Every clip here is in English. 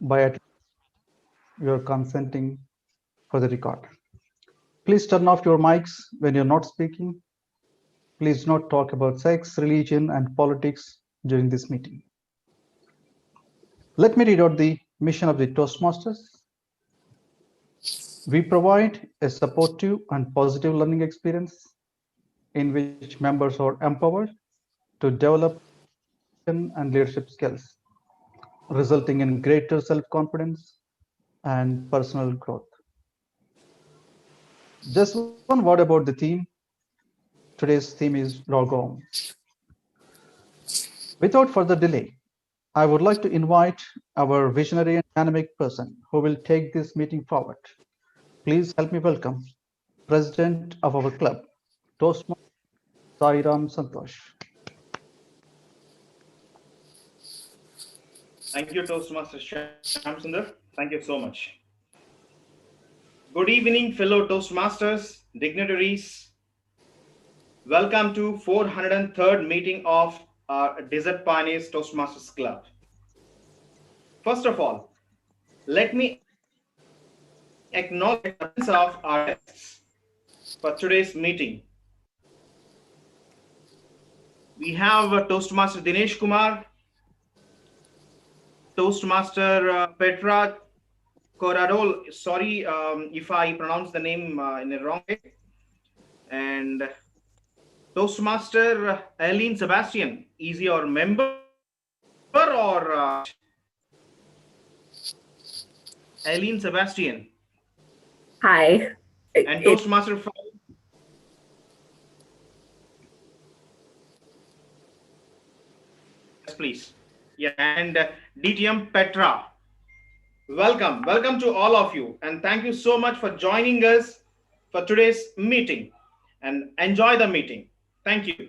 by your consenting for the record. Please turn off your mics when you're not speaking. Please do not talk about sex, religion, and politics during this meeting. Let me read out the mission of the Toastmasters. We provide a supportive and positive learning experience in which members are empowered to develop and leadership skills, resulting in greater self-confidence and personal growth. Just one word about the theme. Today's theme is Lagom. Without further delay, I would like to invite our visionary and dynamic person who will take this meeting forward. Please help me welcome President of our club, Toastmaster Sairam Santosh. Thank you, Toastmaster Shamsundar. Thank you so much. Good evening, fellow Toastmasters, dignitaries. Welcome to 403rd meeting of our Desert Pioneers Toastmasters Club. First of all, let me acknowledge the presence of our guests for today's meeting. We have Toastmaster Dinesh Kumar, Toastmaster Petra Corarol. Sorry if I pronounce the name in a wrong way. And Toastmaster Eileen Sebastian. Is he your member or Eileen Sebastian? Hi. And Toastmaster yes, please. Yeah, and DTM Petra. Welcome to all of you, and thank you so much for joining us for today's meeting, and enjoy the meeting. Thank you.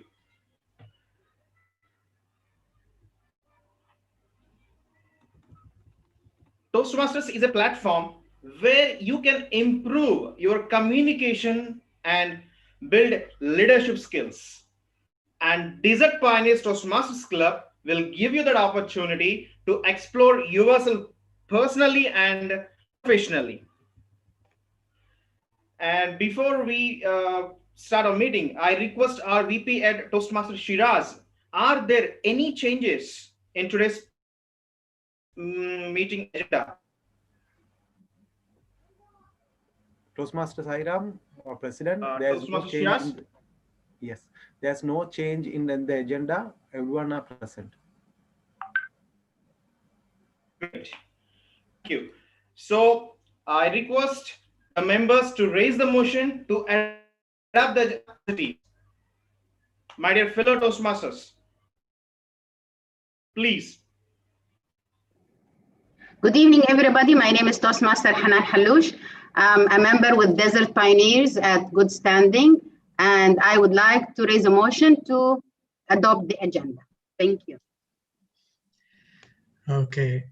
Toastmasters is a platform where you can improve your communication and build leadership skills. And Desert Pioneers Toastmasters Club will give you that opportunity to explore yourself personally and professionally. And before we start our meeting, I request our VP at Toastmaster Shiraz, are there any changes in today's meeting agenda? Toastmaster Sairam, President, there's no change. Yes, there's no change in the agenda. Everyone are present. Great. Thank you. So I request the members to raise the motion to adapt the agenda. My dear fellow Toastmasters, please. Good evening, everybody. My name is Toastmaster Hanan Haloush. I'm a member with Desert Pioneers at good standing, and I would like to raise a motion to adopt the agenda. Thank you. Okay.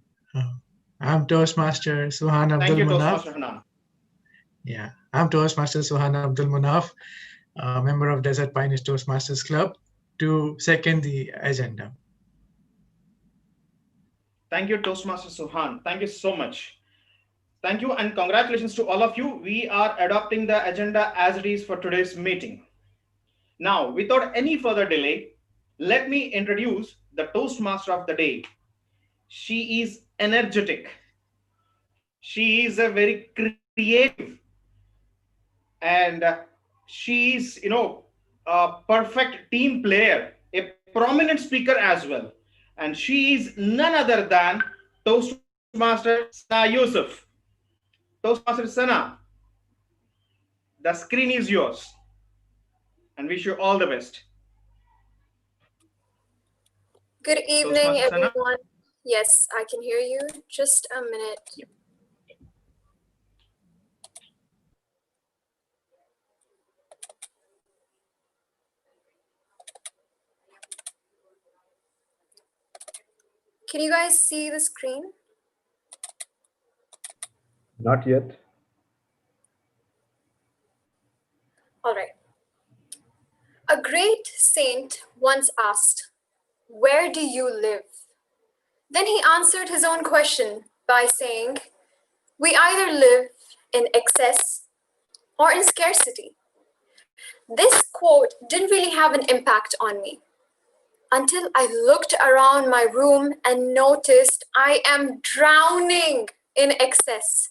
I'm Toastmaster Suhan Abdul Thank you, Manaf. Toastmaster Hanan. Yeah, I'm Toastmaster Suhan Abdul Manaf, a member of Desert Pioneers Toastmasters Club, to second the agenda. Thank you, Toastmaster Suhan. Thank you so much. Thank you and congratulations to all of you. We are adopting the agenda as it is for today's meeting. Now, without any further delay, let me introduce the Toastmaster of the day. She is energetic. She is a very creative, and she is, a perfect team player, a prominent speaker as well. And she is none other than Toastmaster Sana Yusuf. Toastmaster Sana, the screen is yours, and wish you all the best. Good evening, everyone. Yes, I can hear you. Just a minute. Yep. Can you guys see the screen? Not yet. All right. A great saint once asked, "Where do you live?" Then he answered his own question, by saying, we either live in excess or in scarcity. This quote didn't really have an impact on me until I looked around my room and noticed I am drowning in excess.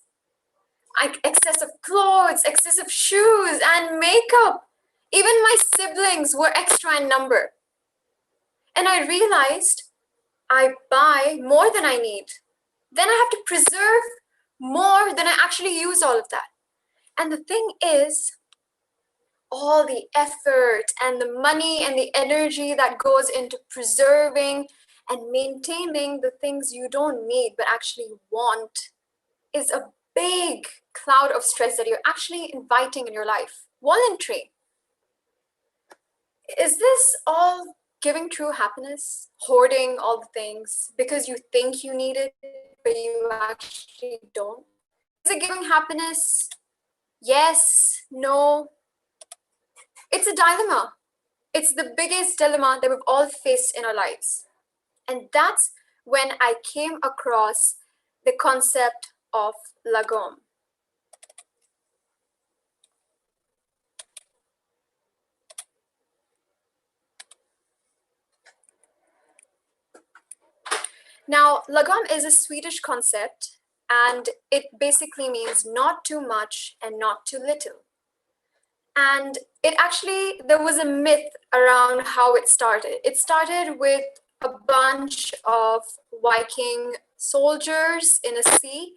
Excess of clothes, excess of shoes and makeup. Even my siblings were extra in number. And I realized I buy more than I need. Then I have to preserve more than I actually use all of that. And the thing is, all the effort and the money and the energy that goes into preserving and maintaining the things you don't need but actually want is a big cloud of stress that you're actually inviting in your life. Voluntary. Is this all giving true happiness? Hoarding all the things because you think you need it, but you actually don't? Is it giving happiness? Yes, no. It's a dilemma. It's the biggest dilemma that we've all faced in our lives. And that's when I came across the concept of Lagom. Now, Lagom is a Swedish concept, and it basically means not too much and not too little. And it actually, there was a myth around how it started. It started with a bunch of Viking soldiers in a sea,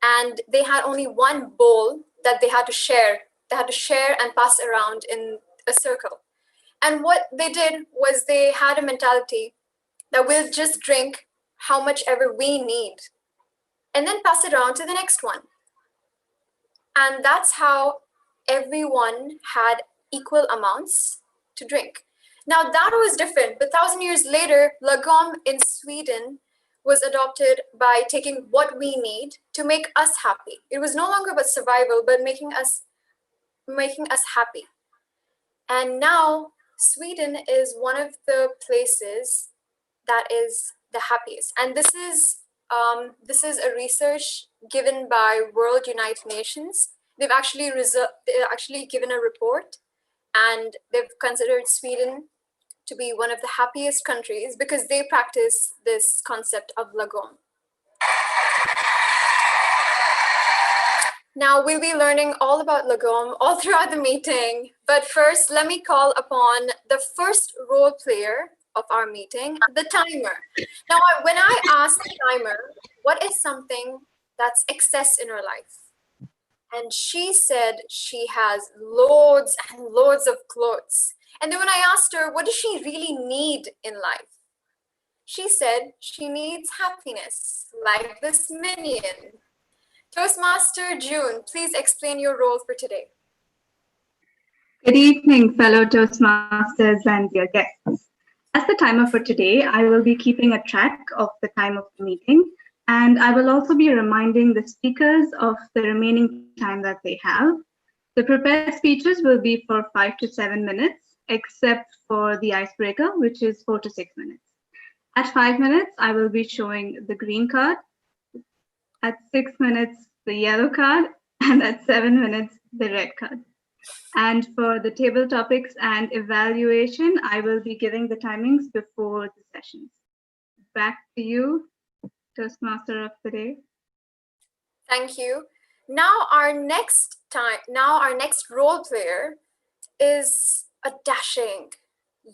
and they had only one bowl that they had to share. They had to share and pass around in a circle. And what they did was they had a mentality that we'll just drink how much ever we need and then pass it around to the next one. And that's how everyone had equal amounts to drink. Now that was different, but 1,000 years later, Lagom in Sweden was adopted by taking what we need to make us happy. It was no longer about survival, but making us happy. And now Sweden is one of the places that is the happiest. And this is a research given by World United Nations. They've actually given a report, and they've considered Sweden to be one of the happiest countries because they practice this concept of Lagom. Now we'll be learning all about Lagom all throughout the meeting, but first let me call upon the first role player of our meeting, the timer. Now, when I asked the timer, what is something that's excess in her life? And she said she has loads and loads of clothes. And then when I asked her, what does she really need in life? She said she needs happiness, like this minion. Toastmaster June, please explain your role for today. Good evening, fellow Toastmasters and dear guests. As the timer for today, I will be keeping a track of the time of the meeting, and I will also be reminding the speakers of the remaining time that they have. The prepared speeches will be for 5 to 7 minutes, except for the icebreaker, which is 4 to 6 minutes. At 5 minutes, I will be showing the green card. At 6 minutes, the yellow card, and at 7 minutes, the red card. And for the table topics and evaluation, I will be giving the timings before the sessions. Back to you, Toastmaster of the day. Thank you. Now our next role player is a dashing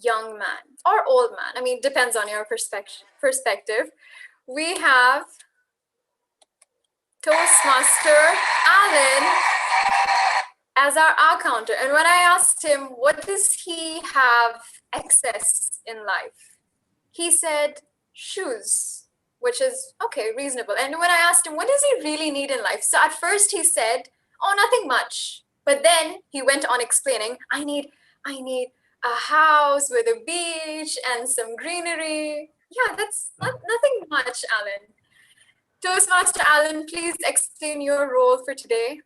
young man or old man. I mean, depends on your perspective. We have Toastmaster Alan as our counter. And when I asked him, what does he have excess in life? He said, shoes, which is, okay, reasonable. And when I asked him, what does he really need in life? So at first he said, oh, nothing much. But then he went on explaining, I need a house with a beach and some greenery. Yeah, that's nothing much, Alan. Toastmaster Alan, please explain your role for today.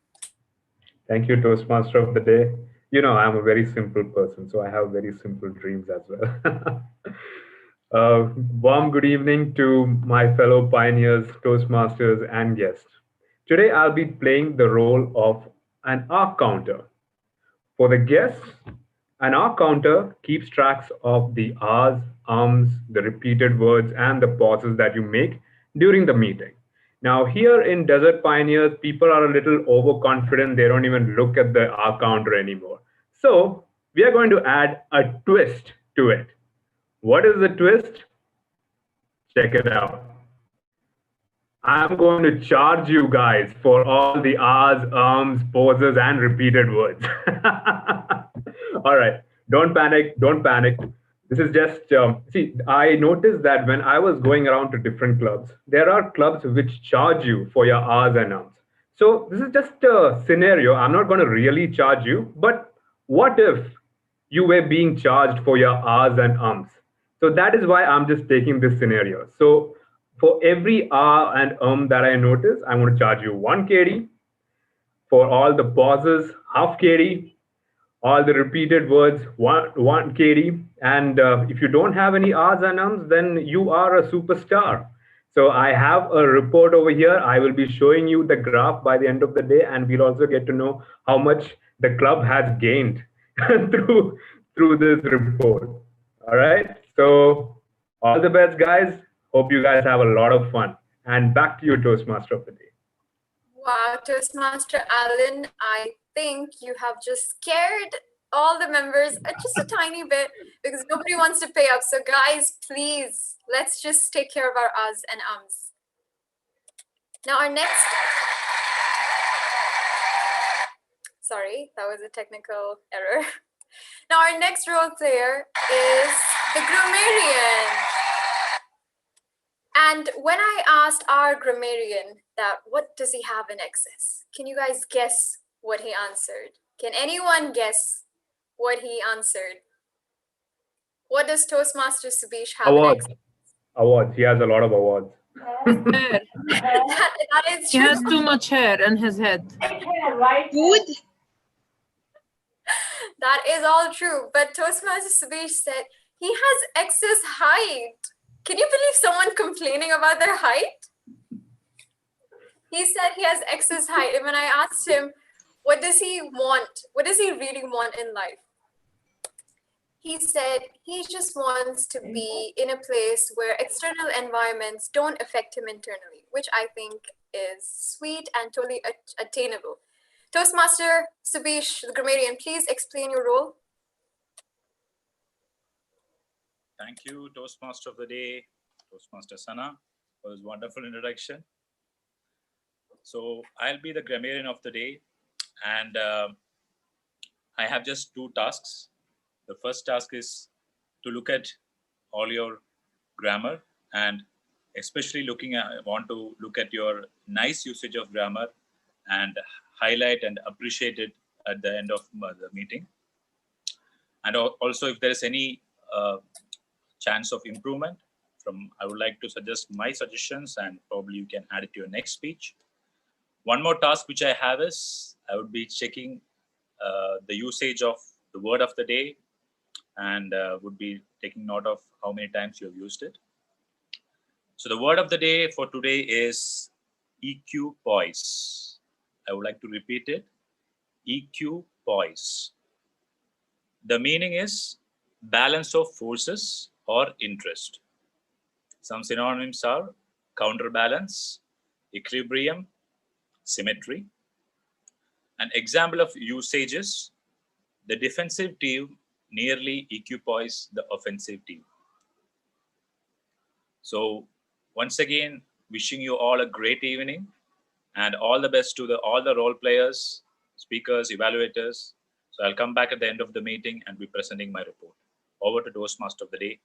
Thank you, Toastmaster of the day. You know, I'm a very simple person, so I have very simple dreams as well. Warm good evening to my fellow pioneers, Toastmasters, and guests. Today I'll be playing the role of an arc counter. For the guests, an arc counter keeps tracks of the R's, ums, the repeated words, and the pauses that you make during the meeting. Now, here in Desert Pioneers, people are a little overconfident. They don't even look at the arc counter anymore. So, we are going to add a twist to it. What is the twist? Check it out. I'm going to charge you guys for all the R's, ums, pauses, and repeated words. All right, don't panic, don't panic. This is just, see, I noticed that when I was going around to different clubs, there are clubs which charge you for your R's and ums. So this is just a scenario. I'm not going to really charge you, but what if you were being charged for your R's and ums? So that is why I'm just taking this scenario. So for every R and that I notice, I'm going to charge you 1 KD. For all the pauses, half KD. All the repeated words, 1 KD. And if you don't have any R's and ums, then you are a superstar. So I have a report over here. I will be showing you the graph by the end of the day, and we'll also get to know how much the club has gained through this report. All right. So all the best, guys. Hope you guys have a lot of fun. And back to you, Toastmaster of the day. Wow, Toastmaster Alan, I think you have just scared all the members just a tiny bit because nobody wants to pay up. So guys, please, let's just take care of our uhs and ums. Now our next, sorry, that was a technical error. Now our next role player is the grammarian. And when I asked our grammarian that what does he have in excess, can you guys guess what he answered? Can anyone guess what he answered? What does Toastmaster Subish have in excess? Awards. He has a lot of awards. that is true. He has too much hair on his head. Good. That is all true. But Toastmaster Subish said he has excess height. Can you believe someone complaining about their height? He said he has excess height. And when I asked him, what does he want? What does he really want in life? He said he just wants to be in a place where external environments don't affect him internally, which I think is sweet and totally attainable. Toastmaster Subish, the grammarian, please explain your role. Thank you, Toastmaster of the day, Toastmaster Sana, for his wonderful introduction. So I'll be the grammarian of the day, and I have just 2 tasks. The first task is to look at all your grammar, and especially want to look at your nice usage of grammar and highlight and appreciate it at the end of the meeting. And also, if there is any chance of improvement I would like to suggest my suggestions, and probably you can add it to your next speech. One more task which I have is I would be checking the usage of the word of the day, and would be taking note of how many times you have used it. So the word of the day for today is equipoise. I would like to repeat it, equipoise. The meaning is balance of forces or interest. Some synonyms are counterbalance, equilibrium, symmetry. An example of usage is the defensive team nearly equipoise the offensive team. So once again, wishing you all a great evening and all the best to all the role players, speakers, evaluators. So I'll come back at the end of the meeting and be presenting my report. Over to Toastmaster of the day.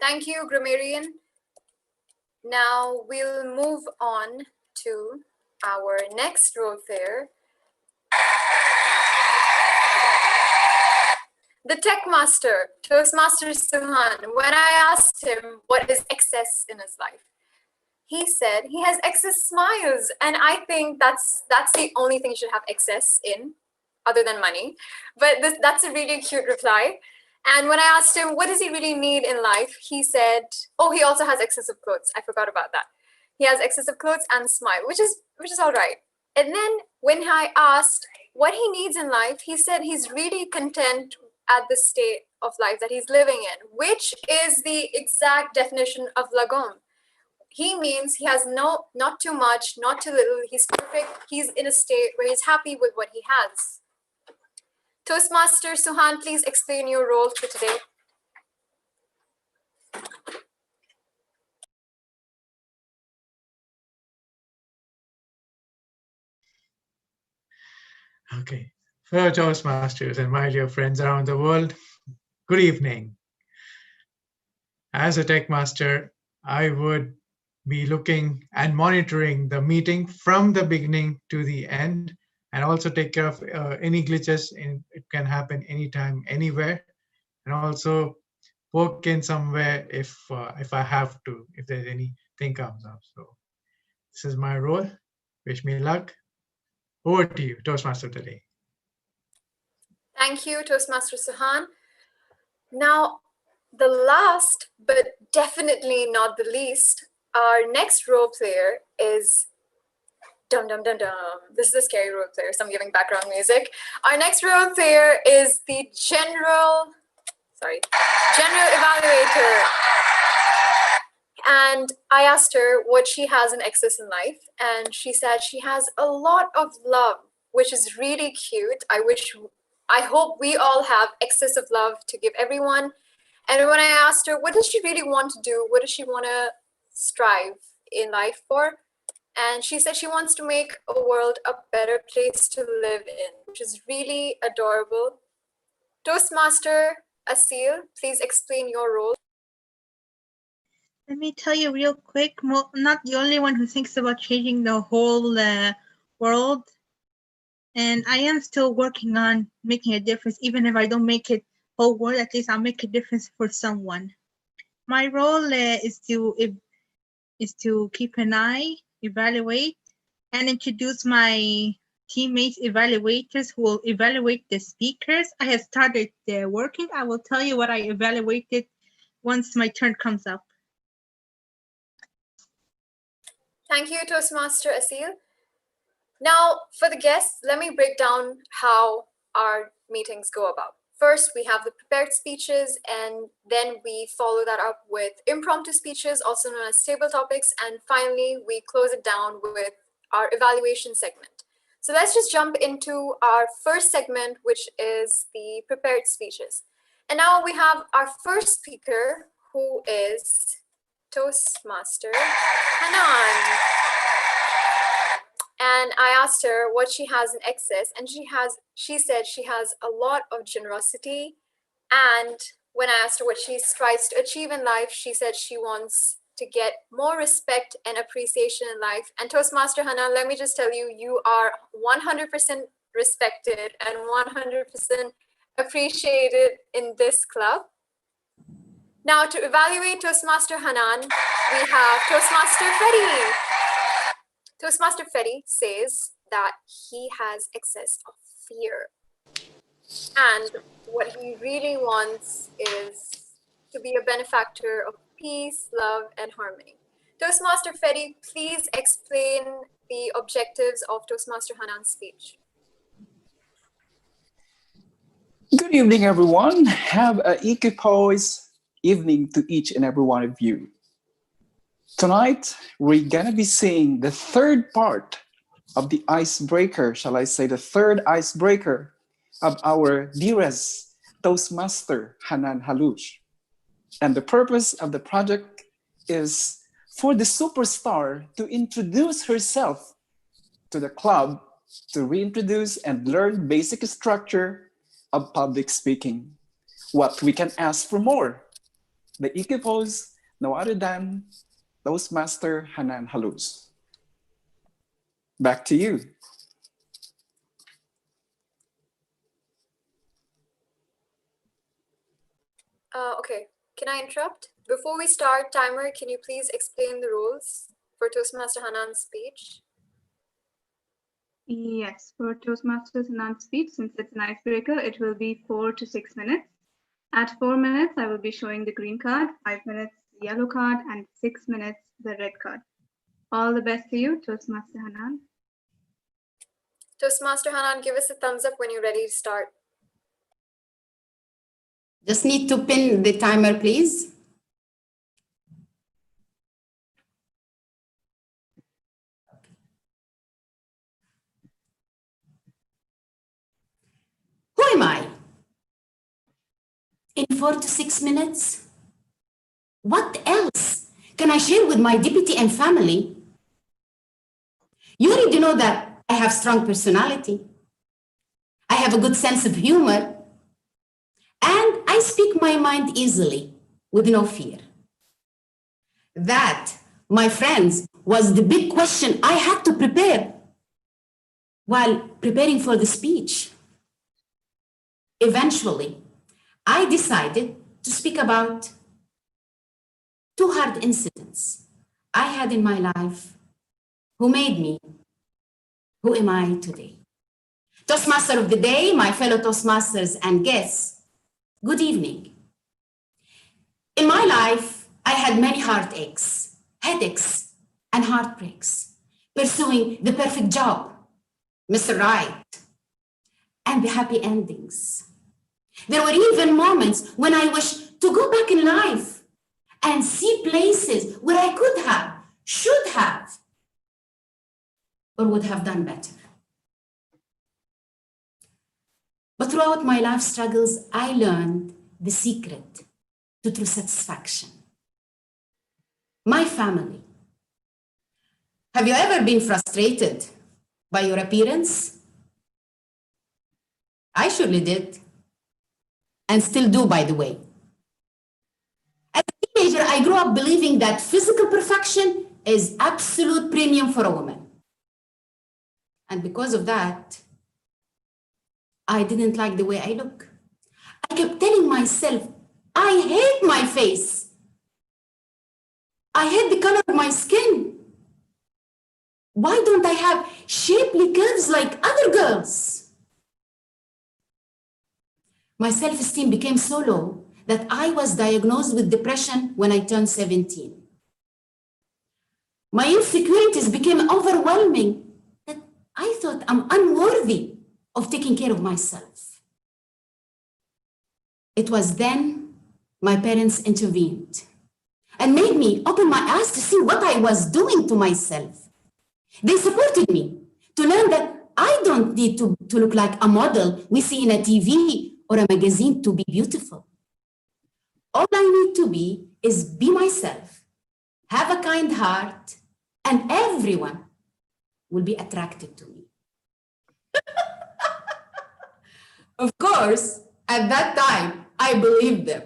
Thank you, grammarian. Now we'll move on to our next role player, the tech master, Toastmaster Suhan. When I asked him what is excess in his life, he said he has excess smiles, and I think that's the only thing you should have excess in. other than money. But that's a really cute reply. And when I asked him, what does he really need in life? He said, oh, he also has excessive clothes. I forgot about that. He has excessive clothes and smile, which is all right. And then when I asked what he needs in life, he said he's really content at the state of life that he's living in, which is the exact definition of Lagom. He means he has not too much, not too little. He's perfect. He's in a state where he's happy with what he has. Toastmaster Suhan, please explain your role for today. Okay. Fellow Toastmasters and my dear friends around the world, good evening. As a tech master, I would be looking and monitoring the meeting from the beginning to the end, and also take care of any glitches. It can happen anytime, anywhere, and also poke in somewhere if I have to, if there's anything comes up. So this is my role. Wish me luck. Over to you, Toastmaster today. Thank you, Toastmaster Suhan. Now, the last, but definitely not the least, our next role player is dum dum dum dum. This is a scary role player, so I'm giving background music. Our next role player is the general evaluator. And I asked her what she has in excess in life, and she said she has a lot of love, which is really cute. I hope we all have excess of love to give everyone. And when I asked her, what does she really want to do? What does she want to strive in life for? And she said she wants to make a world a better place to live in, which is really adorable. Toastmaster Asil, please explain your role. Let me tell you real quick, not the only one who thinks about changing the whole world. And I am still working on making a difference. Even if I don't make it whole world, at least I'll make a difference for someone. My role is to keep an eye, evaluate, and introduce my teammates, evaluators who will evaluate the speakers. I have started working. I will tell you what I evaluated once my turn comes up. Thank you, Toastmaster Asil. Now, for the guests, let me break down how our meetings go about. First, we have the prepared speeches, and then we follow that up with impromptu speeches, also known as table topics, and finally, we close it down with our evaluation segment. So let's just jump into our first segment, which is the prepared speeches. And now we have our first speaker, who is Toastmaster Hanan. And I asked her what she has in excess, and she said she has a lot of generosity. And when I asked her what she strives to achieve in life, she said she wants to get more respect and appreciation in life. And Toastmaster Hanan, let me just tell you, you are 100% respected and 100% appreciated in this club. Now, to evaluate Toastmaster Hanan, we have Toastmaster Feri. Toastmaster Feri says that he has excess of fear. And what he really wants is to be a benefactor of peace, love, and harmony. Toastmaster Feri, please explain the objectives of Toastmaster Hanan's speech. Good evening, everyone. Have an equipoise evening to each and every one of you. Tonight, we're gonna be seeing the third part of the icebreaker, shall I say, the third icebreaker of our dearest Toastmaster Hanan Halouch. And the purpose of the project is for the superstar to introduce herself to the club, to reintroduce and learn basic structure of public speaking. What we can ask for more? The equipoise, no other than Toastmaster Hanan Halouch. Back to you. Okay, can I interrupt? Before we start, timer, can you please explain the rules for Toastmaster Hanan's speech? Yes, for Toastmasters Hanan speech, since it's an icebreaker, it will be 4 to 6 minutes. At 4 minutes, I will be showing the green card, 5 minutes the yellow card, and 6 minutes the red card. All the best to you, Toastmaster Hanan. Toastmaster Hanan, give us a thumbs up when you're ready to start. Just need to pin the timer, please. Who am I? In 4 to 6 minutes? What else can I share with my deputy and family? You already know that I have strong personality. I have a good sense of humor. And I speak my mind easily with no fear. That, my friends, was the big question I had to prepare while preparing for the speech. Eventually, I decided to speak about 2 hard incidents I had in my life who made me who am I today. Toastmaster of the day, my fellow Toastmasters and guests, good evening. In my life, I had many heartaches, headaches, and heartbreaks, pursuing the perfect job, Mr. Right, and the happy endings. There were even moments when I wished to go back in life and see places where I could have, should have, or would have done better. But throughout my life struggles, I learned the secret to true satisfaction. My family. Have you ever been frustrated by your appearance? I surely did, and still do, by the way. As a teenager, I grew up believing that physical perfection is absolute premium for a woman. And because of that, I didn't like the way I look. I kept telling myself, I hate my face. I hate the color of my skin. Why don't I have shapely curves like other girls? My self-esteem became so low that I was diagnosed with depression when I turned 17. My insecurities became overwhelming that I thought I'm unworthy of taking care of myself. It was then my parents intervened and made me open my eyes to see what I was doing to myself. They supported me to learn that I don't need to look like a model we see in a TV or a magazine to be beautiful. All I need to be is be myself, have a kind heart, and everyone will be attracted to me. Of course, at that time, I believed them.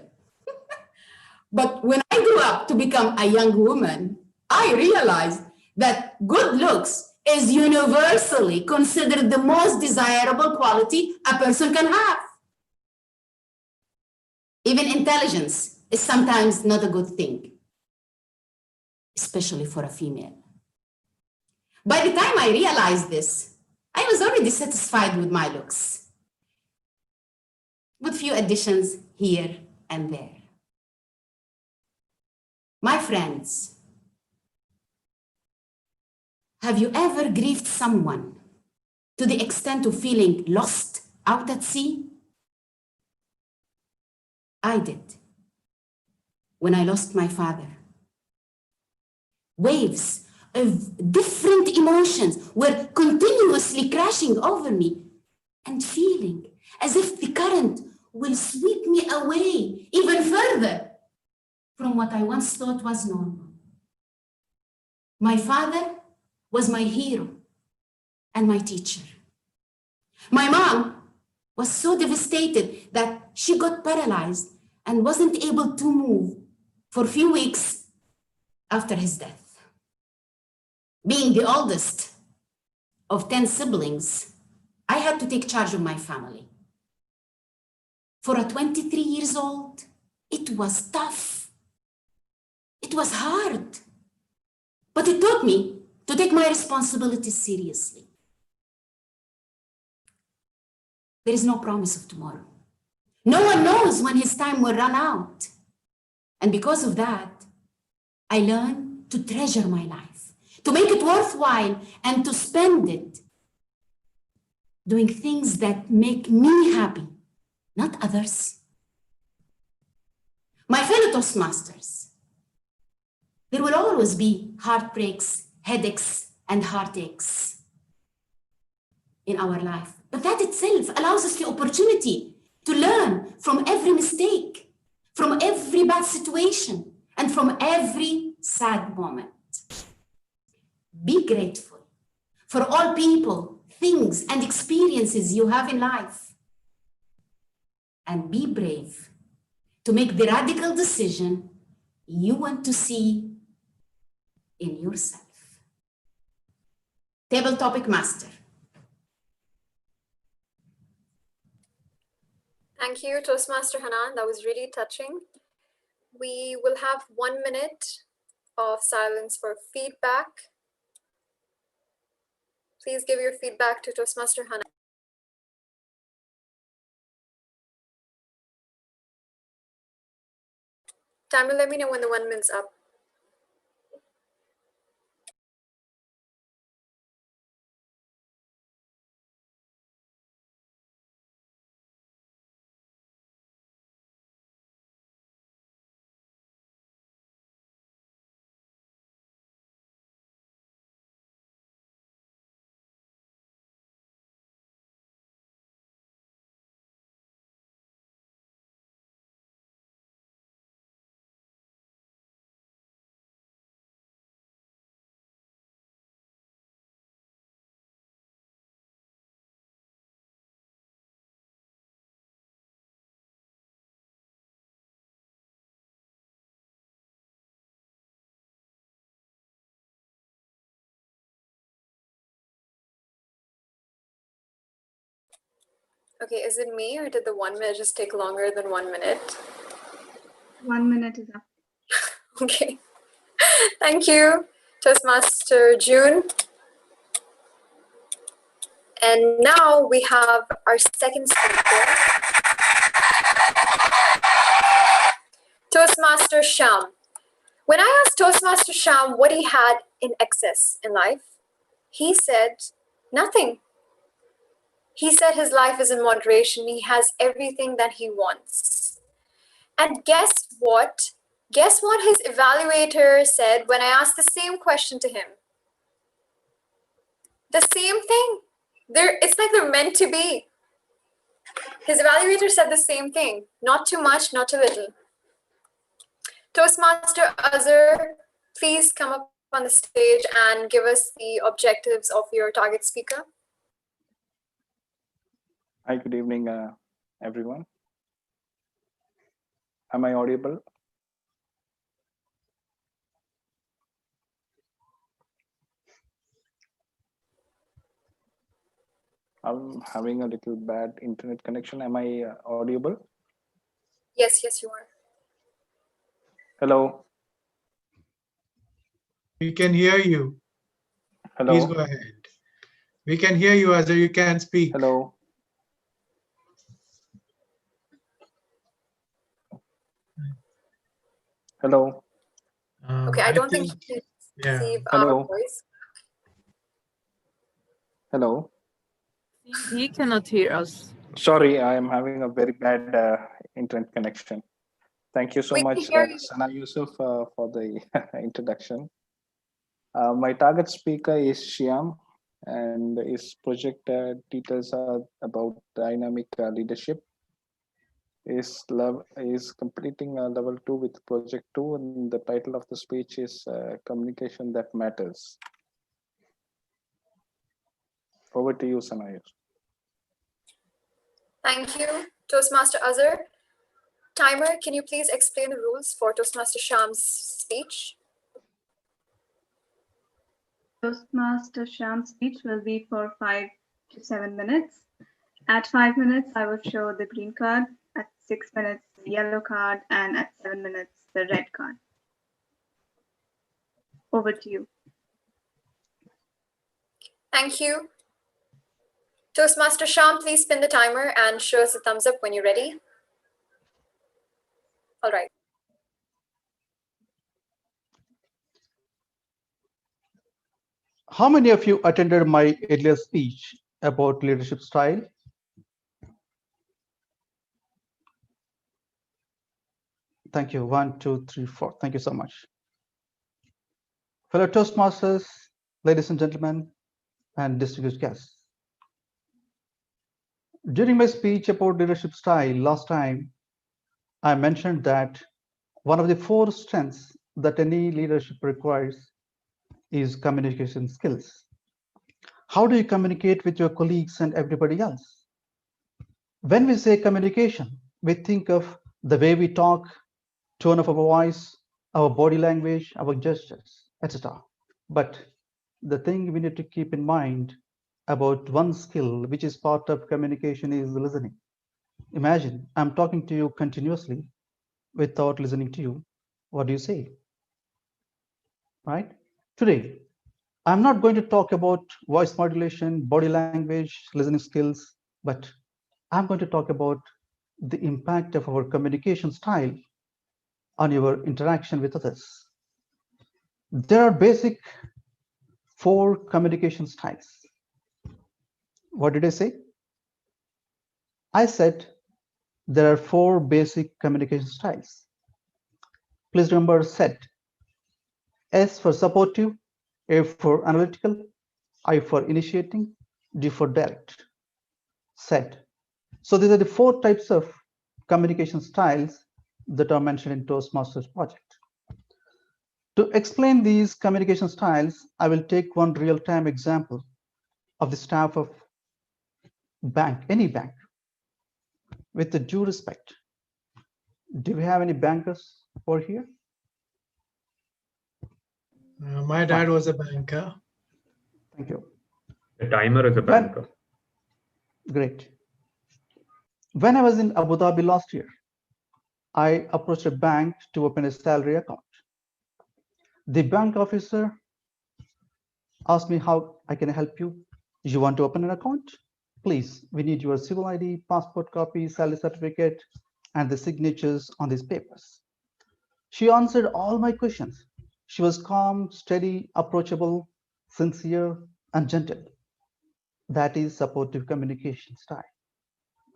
But when I grew up to become a young woman, I realized that good looks is universally considered the most desirable quality a person can have. Even intelligence is sometimes not a good thing, especially for a female. By the time I realized this, I was already satisfied with my looks, with few additions here and there. My friends, have you ever grieved someone to the extent of feeling lost out at sea? I did when I lost my father. Waves of different emotions were continuously crashing over me and feeling as if the current will sweep me away even further from what I once thought was normal. My father was my hero and my teacher. My mom was so devastated that she got paralyzed and wasn't able to move for a few weeks after his death. Being the oldest of 10 siblings, I had to take charge of my family. For a 23 years old, it was tough. It was hard. But it taught me to take my responsibilities seriously. There is no promise of tomorrow. No one knows when his time will run out. And because of that, I learned to treasure my life, to make it worthwhile, and to spend it doing things that make me happy, not others. My fellow Toastmasters, there will always be heartbreaks, headaches, and heartaches in our life. But that itself allows us the opportunity to learn from every mistake, from every bad situation, and from every sad moment. Be grateful for all people, things, and experiences you have in life. And be brave to make the radical decision you want to see in yourself. Table topic master. Thank you, Toastmaster Hanan. That was really touching. We will have 1 minute of silence for feedback. Please give your feedback to Toastmaster Hanan. Timer, let me know when the 1 minute's up. Okay, is it me or did the 1 minute just take longer than 1 minute? 1 minute is up. Okay, thank you, Toastmaster June. And now we have our second speaker, Toastmaster Sham. When I asked Toastmaster Sham what he had in excess in life, he said nothing. He said his life is in moderation. He has everything that he wants. And guess what? Guess what his evaluator said when I asked the same question to him? The same thing. It's like they're meant to be. His evaluator said the same thing. Not too much, not too little. Toastmaster Azhar, please come up on the stage and give us the objectives of your target speaker. Hi, good evening, everyone. Am I audible? I'm having a little bad internet connection. Am I audible? Yes, yes, you are. Hello. We can hear you. Hello. Please go ahead. We can hear you, Azhar. You can speak. Hello. Hello. Okay, I don't think he can receive our voice. Hello. He cannot hear us. Sorry, I am having a very bad internet connection. Thank you so much, Sana Yusuf, for the introduction. My target speaker is Shyam, and his project details are about dynamic leadership. Is completing level 2 with project 2, and the title of the speech is Communication That Matters. Over to you, Sana Yusuf. Thank you, Toastmaster Azhar. Timer, can you please explain the rules for Toastmaster Sham's speech? Toastmaster Sham's speech will be for 5 to 7 minutes. At 5 minutes, I will show the green card. At 6 minutes, the yellow card. And at 7 minutes, the red card. Over to you. Thank you. Toastmaster Sham, please spin the timer and show us a thumbs up when you're ready. All right. How many of you attended my earlier speech about leadership style? Thank you. 1, 2, 3, 4. Thank you so much. Fellow Toastmasters, ladies and gentlemen, and distinguished guests. During my speech about leadership style last time, I mentioned that one of the 4 strengths that any leadership requires is communication skills. How do you communicate with your colleagues and everybody else? When we say communication, we think of the way we talk, tone of our voice, our body language, our gestures, etc. But the thing we need to keep in mind about one skill which is part of communication is listening. Imagine I'm talking to you continuously without listening to you. What do you say? Right? Today, I'm not going to talk about voice modulation, body language, listening skills, but I'm going to talk about the impact of our communication style on your interaction with others. There are basic 4 communication styles. What did I say? I said there are 4 basic communication styles. Please remember SAID. S for supportive, A for analytical, I for initiating, D for direct. SAID. So these are the 4 types of communication styles that are mentioned in Toastmasters project. To explain these communication styles, I will take one real-time example of the staff of bank, any bank, with the due respect. Do we have any bankers over here? My dad was a banker. Thank you. The timer is a banker. Great. When I was in Abu Dhabi last year, I approached a bank to open a salary account. The bank officer asked me, how I can help you? You want to open an account? Please, we need your civil ID, passport copy, salary certificate, and the signatures on these papers. She answered all my questions. She was calm, steady, approachable, sincere, and gentle. That is supportive communication style.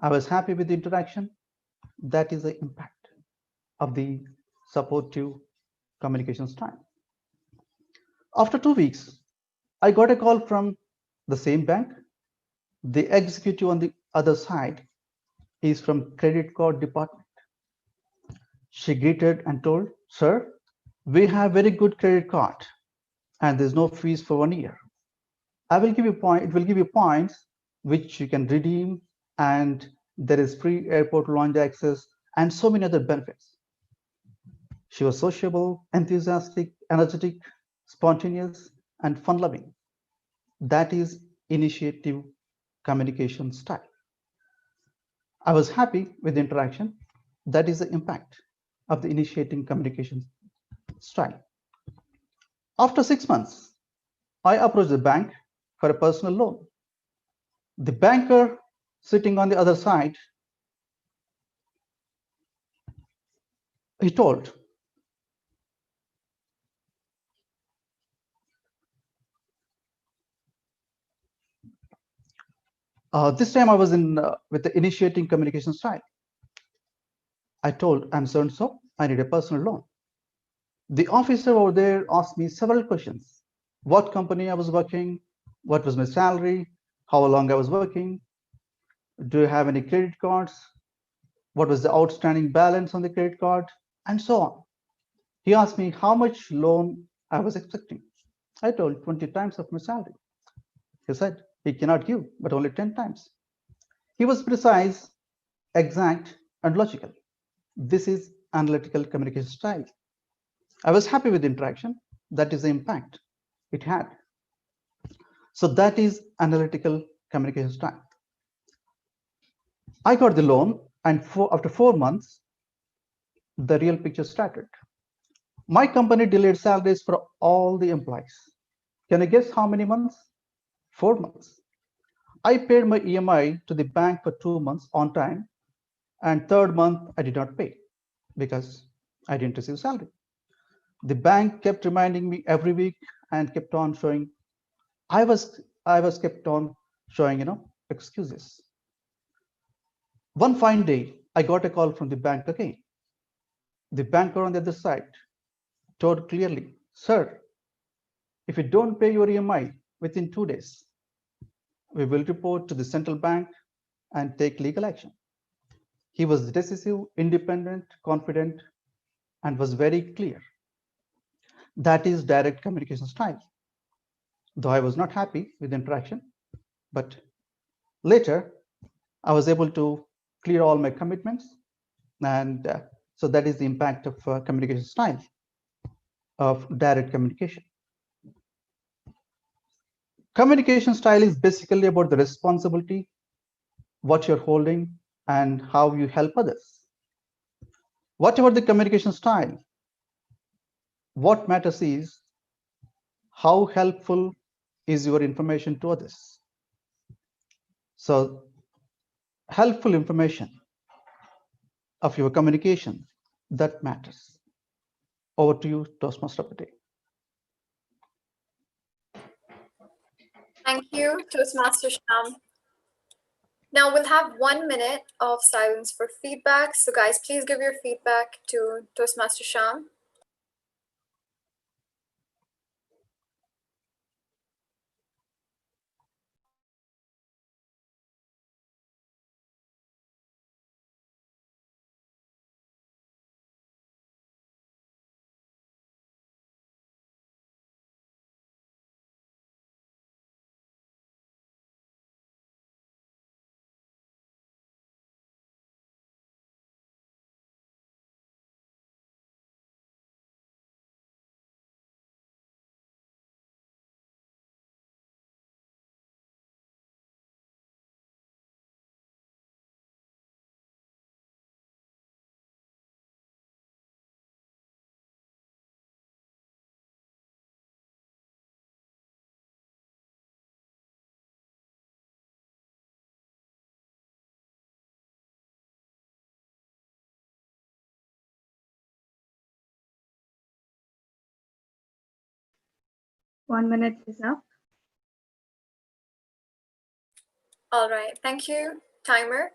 I was happy with the interaction. That is the impact of the supportive communication style. After 2 weeks, I got a call from the same bank. The executive on the other side is from credit card department. She greeted and told, sir, we have very good credit card and there's no fees for 1 year. I will give you point. It will give you points which you can redeem, and there is free airport lounge access and so many other benefits. She was sociable, enthusiastic, energetic, spontaneous, and fun-loving. That is initiative communication style. I was happy with the interaction. That is the impact of the initiating communication style. After 6 months, I approached the bank for a personal loan. The banker sitting on the other side, he told, this time I was in with the initiating communication style. I told, I'm so and so, I need a personal loan. The officer over there asked me several questions. What company I was working, what was my salary, how long I was working, do you have any credit cards, what was the outstanding balance on the credit card, and so on. He asked me how much loan I was expecting. I told 20 times of my salary. He said he cannot give, but only 10 times. He was precise, exact, and logical. This is analytical communication style. I was happy with the interaction. That is the impact it had. So that is analytical communication style. I got the loan, and after 4 months, the real picture started. My company delayed salaries for all the employees. Can you guess how many months? 4 months. I paid my EMI to the bank for 2 months on time, and third month I did not pay because I didn't receive salary. The bank kept reminding me every week and kept on showing I was kept on showing excuses. One fine day, I got a call from the bank again. The banker on the other side told clearly, "Sir, if you don't pay your EMI within 2 days, we will report to the central bank and take legal action." He was decisive, independent, confident, and was very clear. That is direct communication style. Though I was not happy with the interaction, but later I was able to clear all my commitments. And so that is the impact of communication style, of direct communication. Communication style is basically about the responsibility, what you're holding, and how you help others. Whatever the communication style, what matters is how helpful is your information to others. So helpful information of your communication, that matters. Over to you, Toastmaster of the day. Thank you, Toastmaster Sham. Now we'll have 1 minute of silence for feedback. So guys, please give your feedback to Toastmaster Sham. One minute is up. All right, thank you, timer.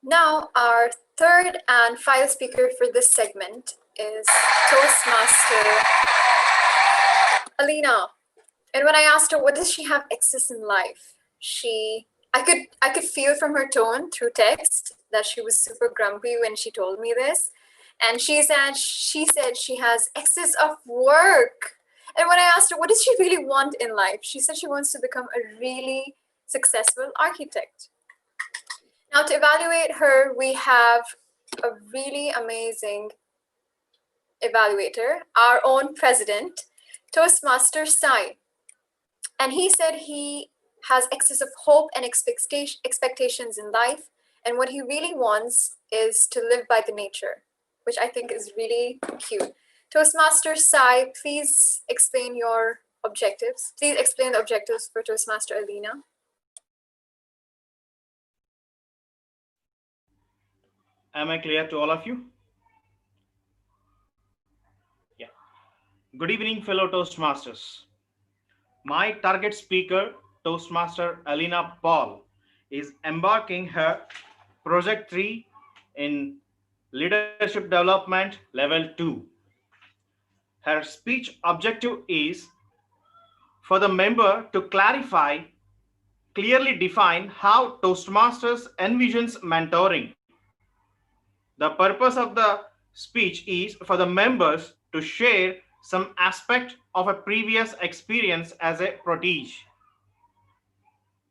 Now, our third and final speaker for this segment is Toastmaster Alina. And when I asked her, what does she have excess in life? I could feel from her tone through text that she was super grumpy when she told me this. And she said she has excess of work. And when I asked her, what does she really want in life? She said she wants to become a really successful architect. Now, to evaluate her, we have a really amazing evaluator, our own president, Toastmaster Sai. And he said he has excess of hope and expectations in life. And what he really wants is to live by the nature, which I think is really cute. Toastmaster Sai, please explain your objectives. Please explain the objectives for Toastmaster Alina. Am I clear to all of you? Yeah. Good evening, fellow Toastmasters. My target speaker, Toastmaster Alina Paul, is embarking her Project 3 in Leadership Development Level 2. Her speech objective is for the member to clearly define how Toastmasters envisions mentoring. The purpose of the speech is for the members to share some aspect of a previous experience as a protege.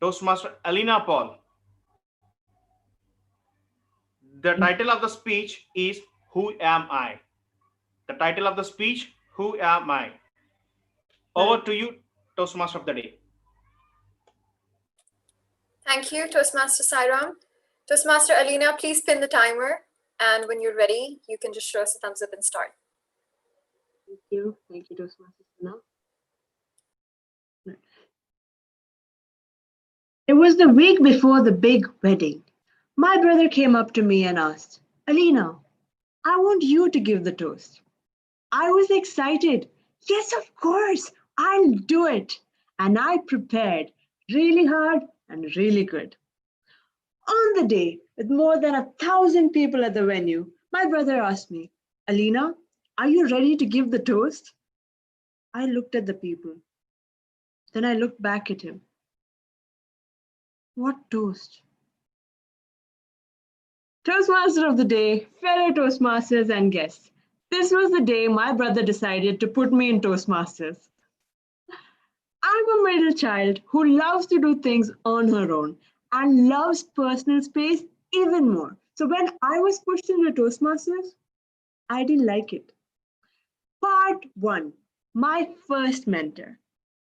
Toastmaster Alina Paul. The title of the speech is Who Am I? The title of the speech, Who Am I? Over to you, Toastmaster of the day. Thank you, Toastmaster Sairam. Toastmaster Alina, please pin the timer. And when you're ready, you can just show us a thumbs up and start. Thank you, Toastmasters. It was the week before the big wedding. My brother came up to me and asked, Alina, I want you to give the toast. I was excited. Yes, of course, I'll do it. And I prepared really hard and really good. On the day, with more than 1,000 people at the venue, my brother asked me, Alina, are you ready to give the toast? I looked at the people. Then I looked back at him. What toast? Toastmaster of the day, fellow Toastmasters and guests. This was the day my brother decided to put me in Toastmasters. I'm a middle child who loves to do things on her own and loves personal space even more. So when I was pushed into Toastmasters, I didn't like it. Part 1, my first mentor.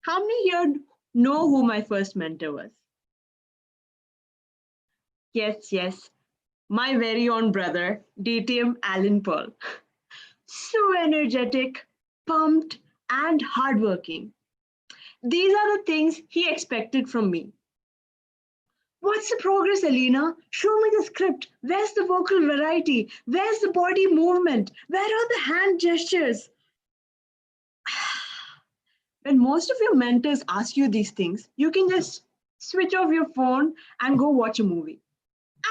How many here know who my first mentor was? Yes, my very own brother, DTM Alan Paul. So energetic, pumped, and hardworking. These are the things he expected from me. What's the progress, Alina? Show me the script. Where's the vocal variety? Where's the body movement? Where are the hand gestures? When most of your mentors ask you these things, you can just switch off your phone and go watch a movie.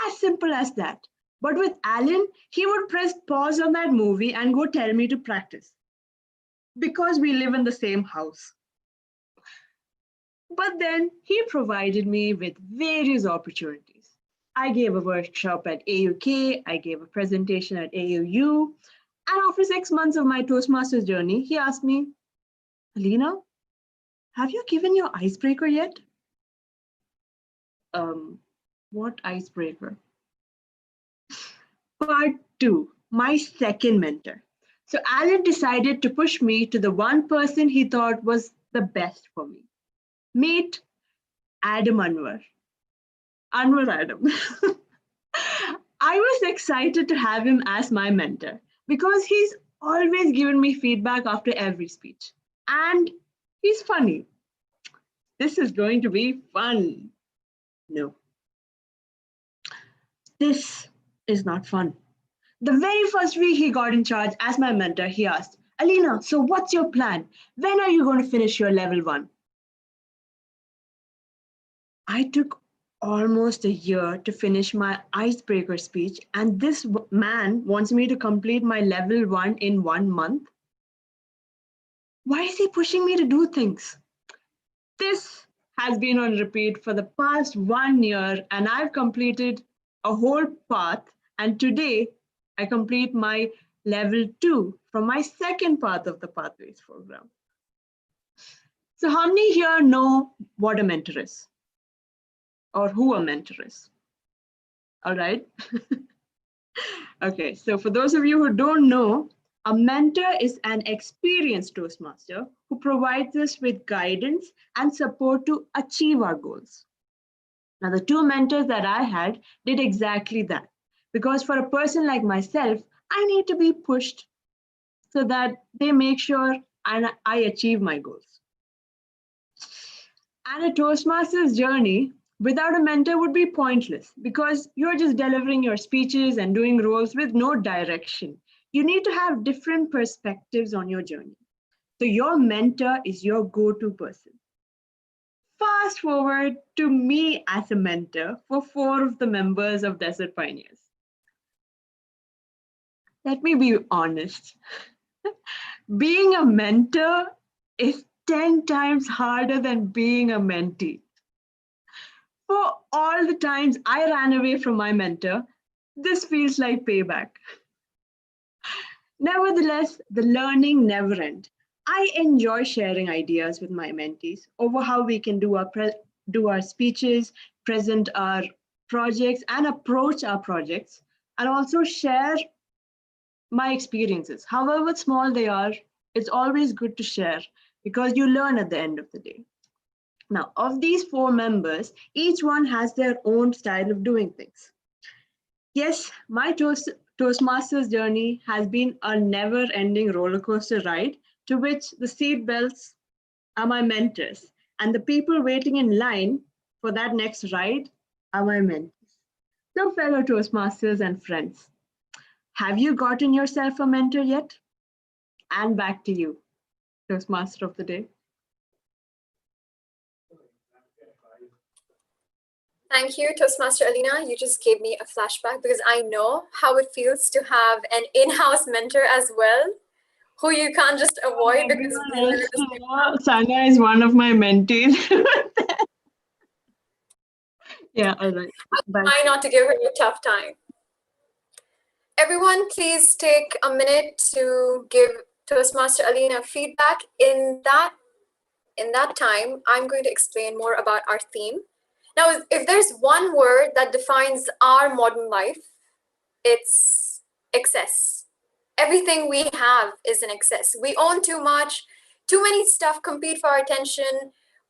As simple as that. But with Alan, he would press pause on that movie and go tell me to practice. Because we live in the same house. But then he provided me with various opportunities. I gave a workshop at AUK, I gave a presentation at AUU, and after 6 months of my Toastmasters journey, he asked me, Alina, have you given your icebreaker yet? What icebreaker? Part 2, my second mentor. So Alan decided to push me to the one person he thought was the best for me. Meet Adam Anwar. Anwar Adam. I was excited to have him as my mentor because he's always given me feedback after every speech. And he's funny. This is going to be fun. No. This is not fun. The very first week he got in charge as my mentor, he asked, Alina, so what's your plan? When are you going to finish your level 1? I took almost a year to finish my icebreaker speech, and this man wants me to complete my level 1 in 1 month. Why is he pushing me to do things? This has been on repeat for the past 1 year, and I've completed a whole path, and today I complete my level 2 from my second path of the Pathways program. So how many here know what a mentor is? Or who a mentor is? All right. Okay, so for those of you who don't know, a mentor is an experienced Toastmaster who provides us with guidance and support to achieve our goals. Now, the 2 mentors that I had did exactly that. Because for a person like myself, I need to be pushed so that they make sure I achieve my goals. And a Toastmasters journey without a mentor would be pointless because you're just delivering your speeches and doing roles with no direction. You need to have different perspectives on your journey. So your mentor is your go-to person. Fast forward to me as a mentor for 4 of the members of Desert Pioneers. Let me be honest. Being a mentor is 10 times harder than being a mentee. For all the times I ran away from my mentor, this feels like payback. Nevertheless, the learning never ends. I enjoy sharing ideas with my mentees over how we can do our speeches, present our projects, and approach our projects, and also share my experiences. However small they are, it's always good to share because you learn at the end of the day. Now, of these 4 members, each one has their own style of doing things. Yes, my Toastmasters journey has been a never-ending roller coaster ride to which the seat belts are my mentors and the people waiting in line for that next ride are my mentors. So fellow Toastmasters and friends, have you gotten yourself a mentor yet? And back to you, Toastmaster of the day. Thank you, Toastmaster Alina. You just gave me a flashback because I know how it feels to have an in-house mentor as well, who you can't just avoid because we are the same house. Sana is one of my mentees. Yeah, all right. Try not to give her a tough time. Everyone, please take a minute to give Toastmaster Alina feedback. In that time, I'm going to explain more about our theme. Now, if there's one word that defines our modern life, it's excess. Everything we have is an excess. We own too much, too many stuff compete for our attention.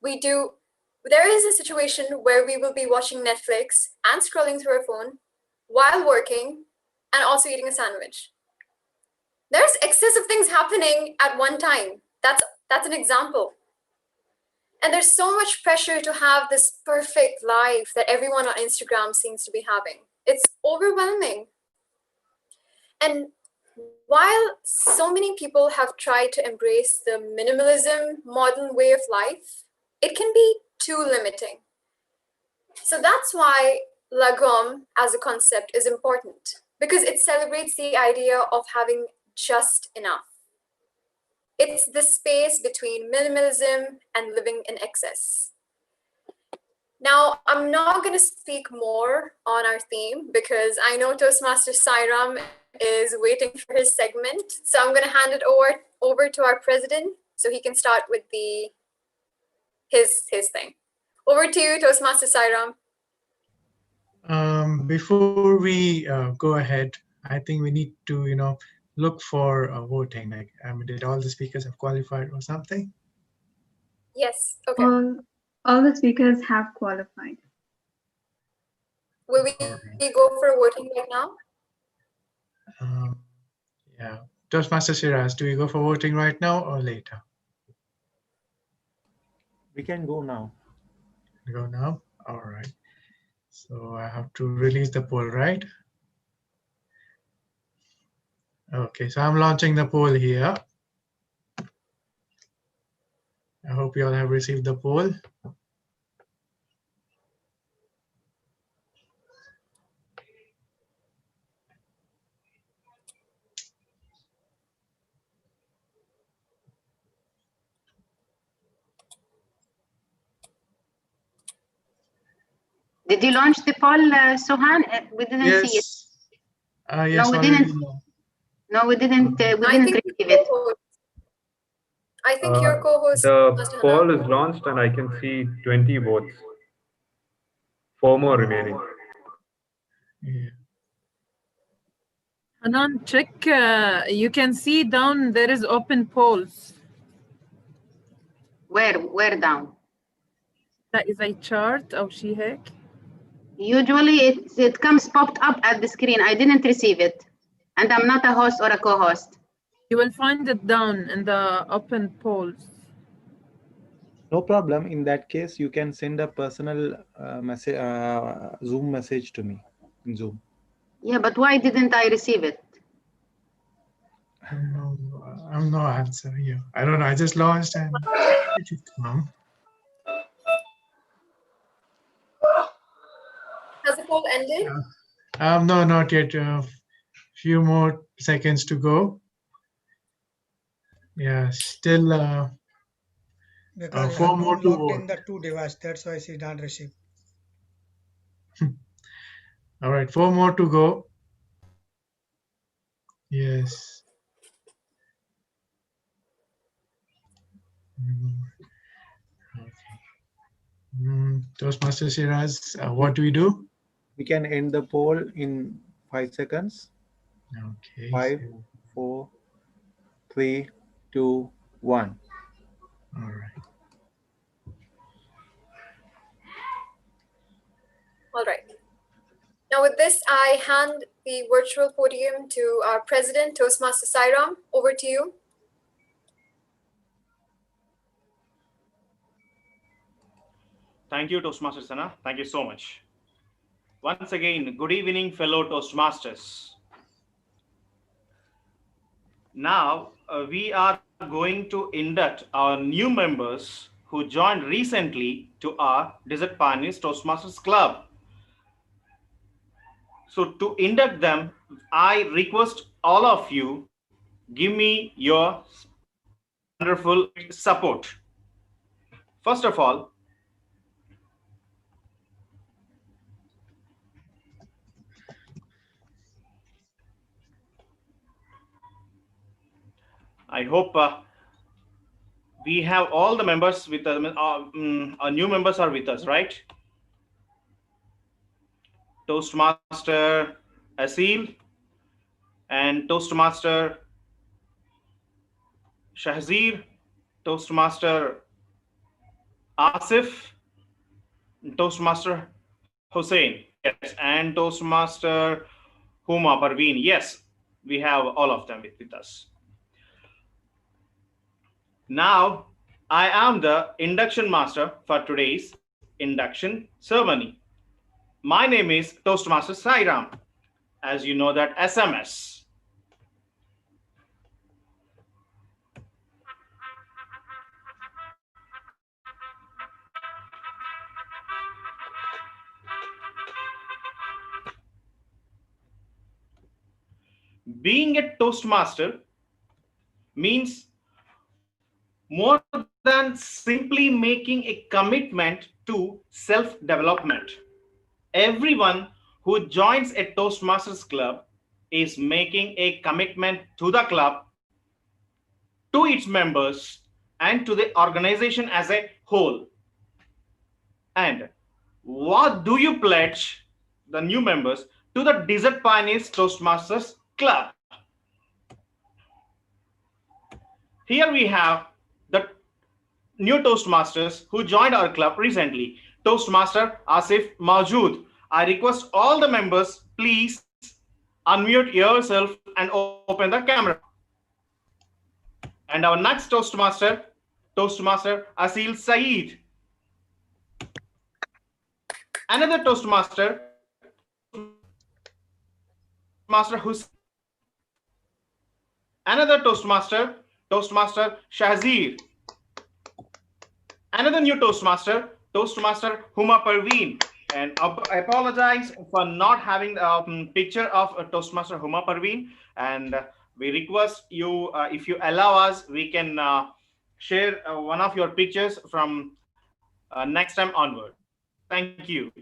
There is a situation where we will be watching Netflix and scrolling through our phone while working and also eating a sandwich. There's excessive things happening at one time. That's an example. And there's so much pressure to have this perfect life that everyone on Instagram seems to be having. It's overwhelming. And while so many people have tried to embrace the minimalism modern way of life, it can be too limiting. So that's why Lagom as a concept is important, because it celebrates the idea of having just enough. It's the space between minimalism and living in excess. Now, I'm not going to speak more on our theme because I know Toastmaster Sairam is waiting for his segment. So I'm going to hand it over to our president so he can start with his thing. Over to you, Toastmaster Sairam. Before we go ahead, I think we need to, look for voting. Like, did all the speakers have qualified or something? Yes. Okay. All the speakers have qualified. Will we go for voting right now? Yeah. Toastmaster Shiraz, do we go for voting right now or later? We can go now. Go now? All right. So I have to release the poll, right? Okay, so I'm launching the poll here. I hope you all have received the poll. Did you launch the poll, Suhan? We didn't see it. Yes, no, we didn't. No, we didn't. We didn't receive it. I think your co-host. The poll is launched and I can see 20 votes. 4 more remaining. Yeah. Hanan, check. You can see down there is open polls. Where down? That is a chart أو شيء هيك. Usually it comes popped up at the screen. I didn't receive it. And I'm not a host or a co-host. You will find it down in the open polls. No problem. In that case, you can send a personal message, Zoom message to me in Zoom. Yeah, but why didn't I receive it? I'm no answer here. I don't know. I just launched and it should come. Has the poll ended? No, not yet. Few more seconds to go. Yeah, still. Because 4 more to logged vote. in the 2 device, that's why she didn't receive. All right, 4 more to go. Yes. Okay. Toastmaster Shiraz, what do we do? We can end the poll in 5 seconds. Okay. 5, 4, 3, 2, 1. All right. All right. Now with this, I hand the virtual podium to our President, Toastmaster Sairam. Over to you. Thank you, Toastmaster Sana. Thank you so much. Once again, good evening, fellow Toastmasters. Now, we are going to induct our new members who joined recently to our Desert Pioneers Toastmasters Club. So to induct them, I request all of you, give me your wonderful support. First of all, I hope we have all the members with us. Our new members are with us, right? Toastmaster Asil and Toastmaster Shahzeer, Toastmaster Asif, Toastmaster Hussein, yes, and Toastmaster Huma Parveen. Yes, we have all of them with us. Now, I am the induction master for today's induction ceremony. My name is Toastmaster Sairam, as you know that SMS. Being a Toastmaster means more than simply making a commitment to self-development. Everyone who joins a Toastmasters Club is making a commitment to the club, to its members, and to the organization as a whole. And what do you pledge, the new members, to the Desert Pioneers Toastmasters Club? Here we have the new Toastmasters who joined our club recently. Toastmaster Asif Majood. I request all the members, please unmute yourself and open the camera. And our next Toastmaster, Toastmaster Asil Saeed. Another Toastmaster, Toastmaster Hussein. Another Toastmaster, Toastmaster Shahzeer. Another new Toastmaster, Toastmaster Huma Parveen. And I apologize for not having a picture of Toastmaster Huma Parveen. And we request you, if you allow us, we can share one of your pictures from next time onward. Thank you.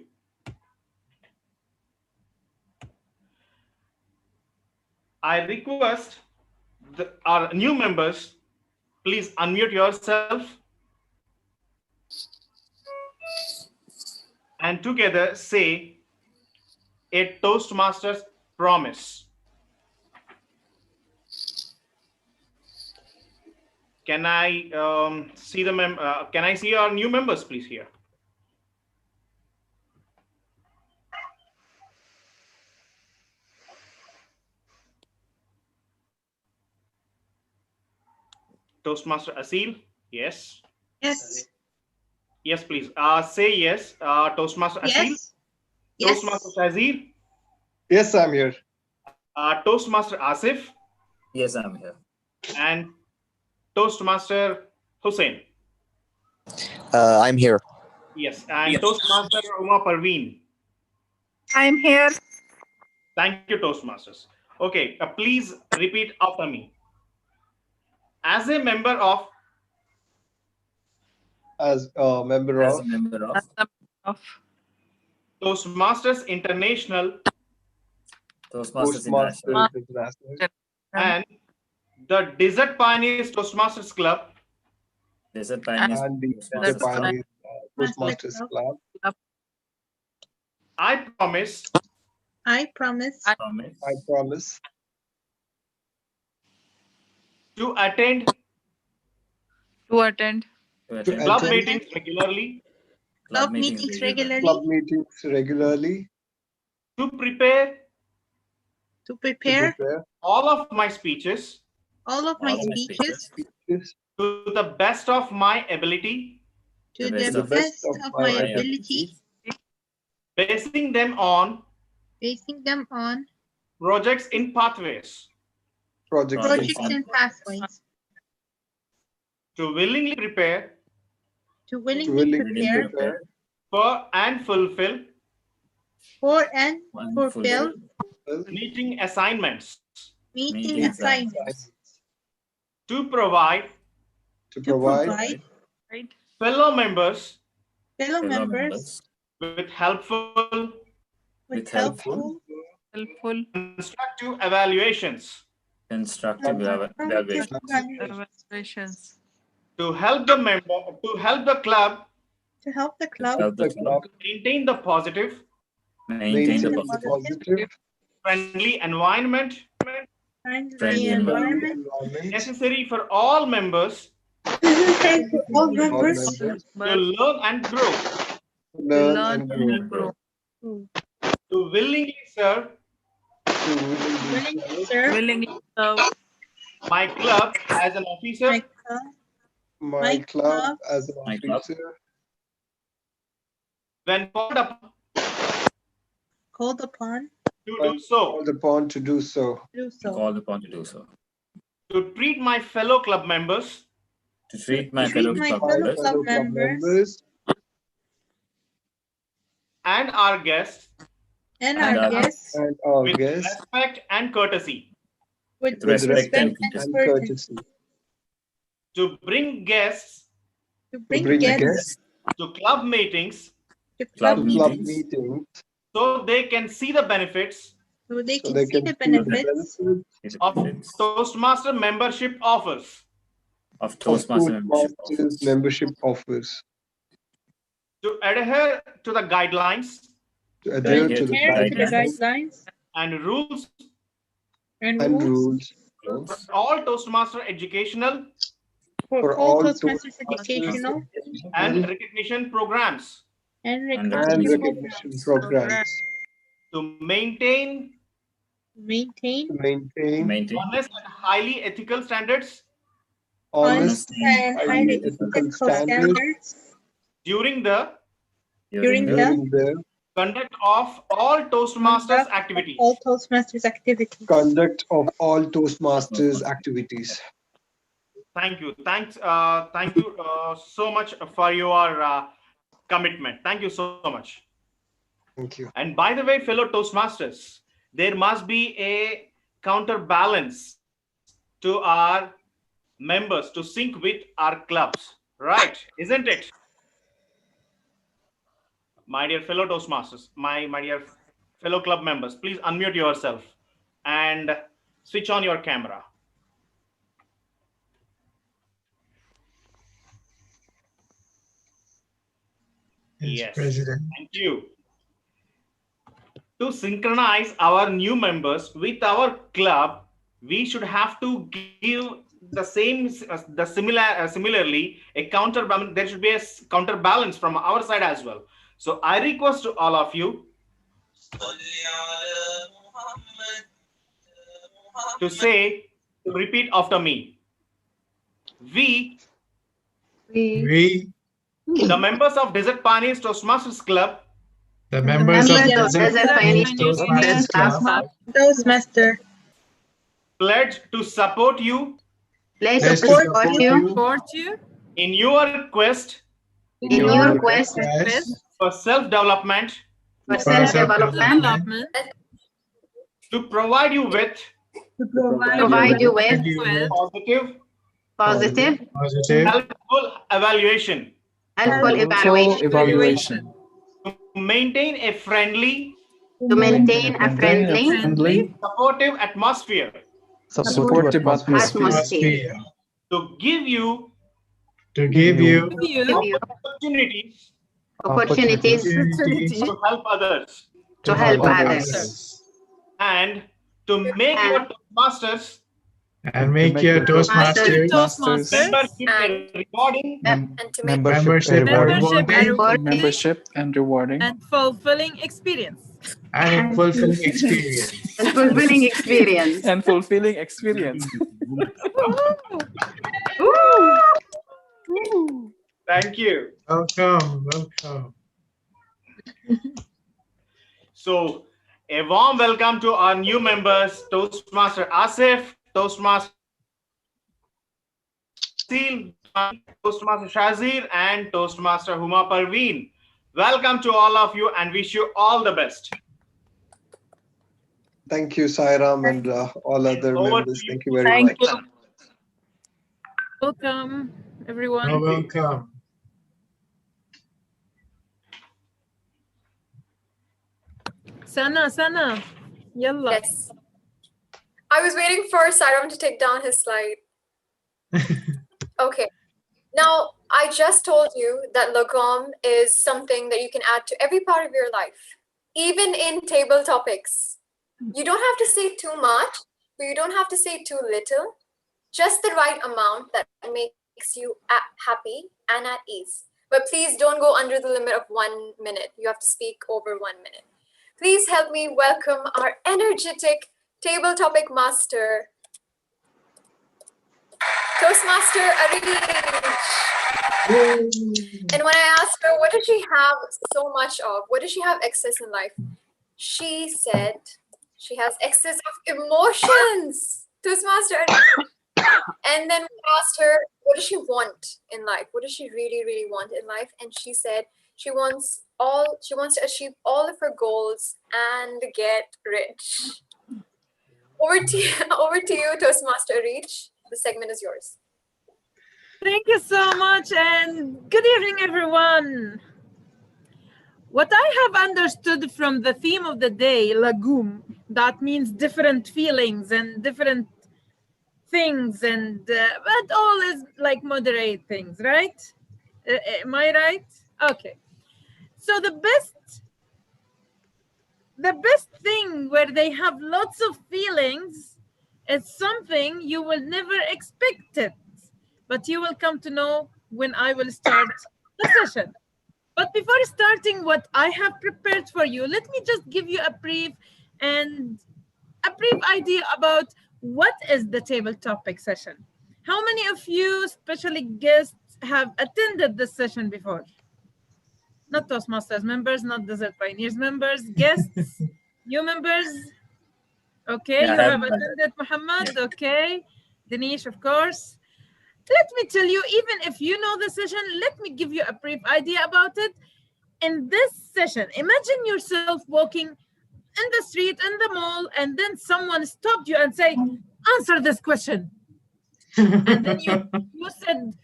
I request our new members, please unmute yourself and together say a Toastmasters promise. Can I see the can I see our new members, please, here? Toastmaster Asil, yes. Yes. Yes, please. Say yes. Toastmaster Asil. Yes. Toastmaster Shahzeer. Yes, I'm here. Toastmaster Asif. Yes, I'm here. And Toastmaster Hussein. I'm here. Yes. And yes. Toastmaster Uma Parveen. I'm here. Thank you, Toastmasters. Okay, please repeat after me. As a member of Toastmasters International, and the Desert Pioneers Toastmasters Club, Desert Pioneers Toastmasters Club, I promise to attend club meetings regularly, club meetings regularly, to prepare all of my speeches to the best of my ability, basing them on projects in pathways, projects and pathways, to willingly prepare prepare for and fulfill meeting assignments, to provide fellow members with helpful constructive evaluations, to help the club maintain the positive, friendly environment necessary for all members to learn and grow, to willingly serve my club as an officer my club as an officer when called upon to do so, to treat my fellow club members and our guests with respect and courtesy, to bring guests to club meetings so they can see the benefits of Toastmaster membership offers, membership offers, to adhere to the guidelines and rules for all Toastmaster educational and recognition programs, to maintain honest and highly ethical standards during the conduct of all Toastmasters activities. Thank you. Thank you so much for your commitment. Thank you so much. Thank you. And by the way, fellow Toastmasters, there must be a counterbalance to our members to sync with our clubs, right? Isn't it? My dear fellow Toastmasters, my dear fellow club members, please unmute yourself and switch on your camera. Yes, President. Thank you. To synchronize our new members with our club, we should have to give similarly a counterbalance. There should be a counterbalance from our side as well. So I request to all of you to repeat after me. We, the members of Desert Pioneers Toastmasters Club, the members of Desert Pioneers Toastmasters Club, pledge to support you in your quest for self-development, to provide you with positive, helpful evaluation, to maintain a friendly, supportive atmosphere, to give you opportunities to help others, and to make your Toastmasters membership and fulfilling experience. And a fulfilling experience. And fulfilling experience. And fulfilling experience. Thank you. Welcome, welcome. So, a warm welcome to our new members, Toastmaster Asif, Toastmaster Seal, Toastmaster Shazir, and Toastmaster Huma Parveen. Welcome to all of you and wish you all the best. Thank you, Sairam, and all other members. Thank you very much. Welcome, everyone. Oh, welcome. Sana, yalla. Yes. I was waiting for Sairam to take down his slide. Okay. Now, I just told you that Lagom is something that you can add to every part of your life, even in table topics. You don't have to say too much, but you don't have to say too little. Just the right amount that makes you happy and at ease. But please don't go under the limit of 1 minute. You have to speak over 1 minute. Please help me welcome our energetic table topic master, Toastmaster Arish. And when I asked her, what does she have so much of? What does she have excess in life? She said she has excess of emotions. Toastmaster Arish. And then we asked her, what does she want in life? What does she really, really want in life? And she said she wants to achieve all of her goals and get rich. Over to you, Toastmaster Arish. The segment is yours. Thank you so much, and good evening, everyone. What I have understood from the theme of the day, Lagom, that means different feelings and different things, and but all is like moderate things, right? Am I right? Okay. So the best thing where they have lots of feelings is something you will never expect it, but you will come to know when I will start the session. But before starting what I have prepared for you, let me just give you a brief idea about what is the table topic session. How many of you, especially guests, have attended this session before? Not Toastmasters members, not Desert Pioneers members, guests, you members. Okay, Yeah, you have attended, Muhammad. Okay, Dinesh, of course. Let me tell you, even if you know the session, let me give you a brief idea about it. In this session, imagine yourself walking in the street, in the mall, and then someone stopped you and say, answer this question. And then you said,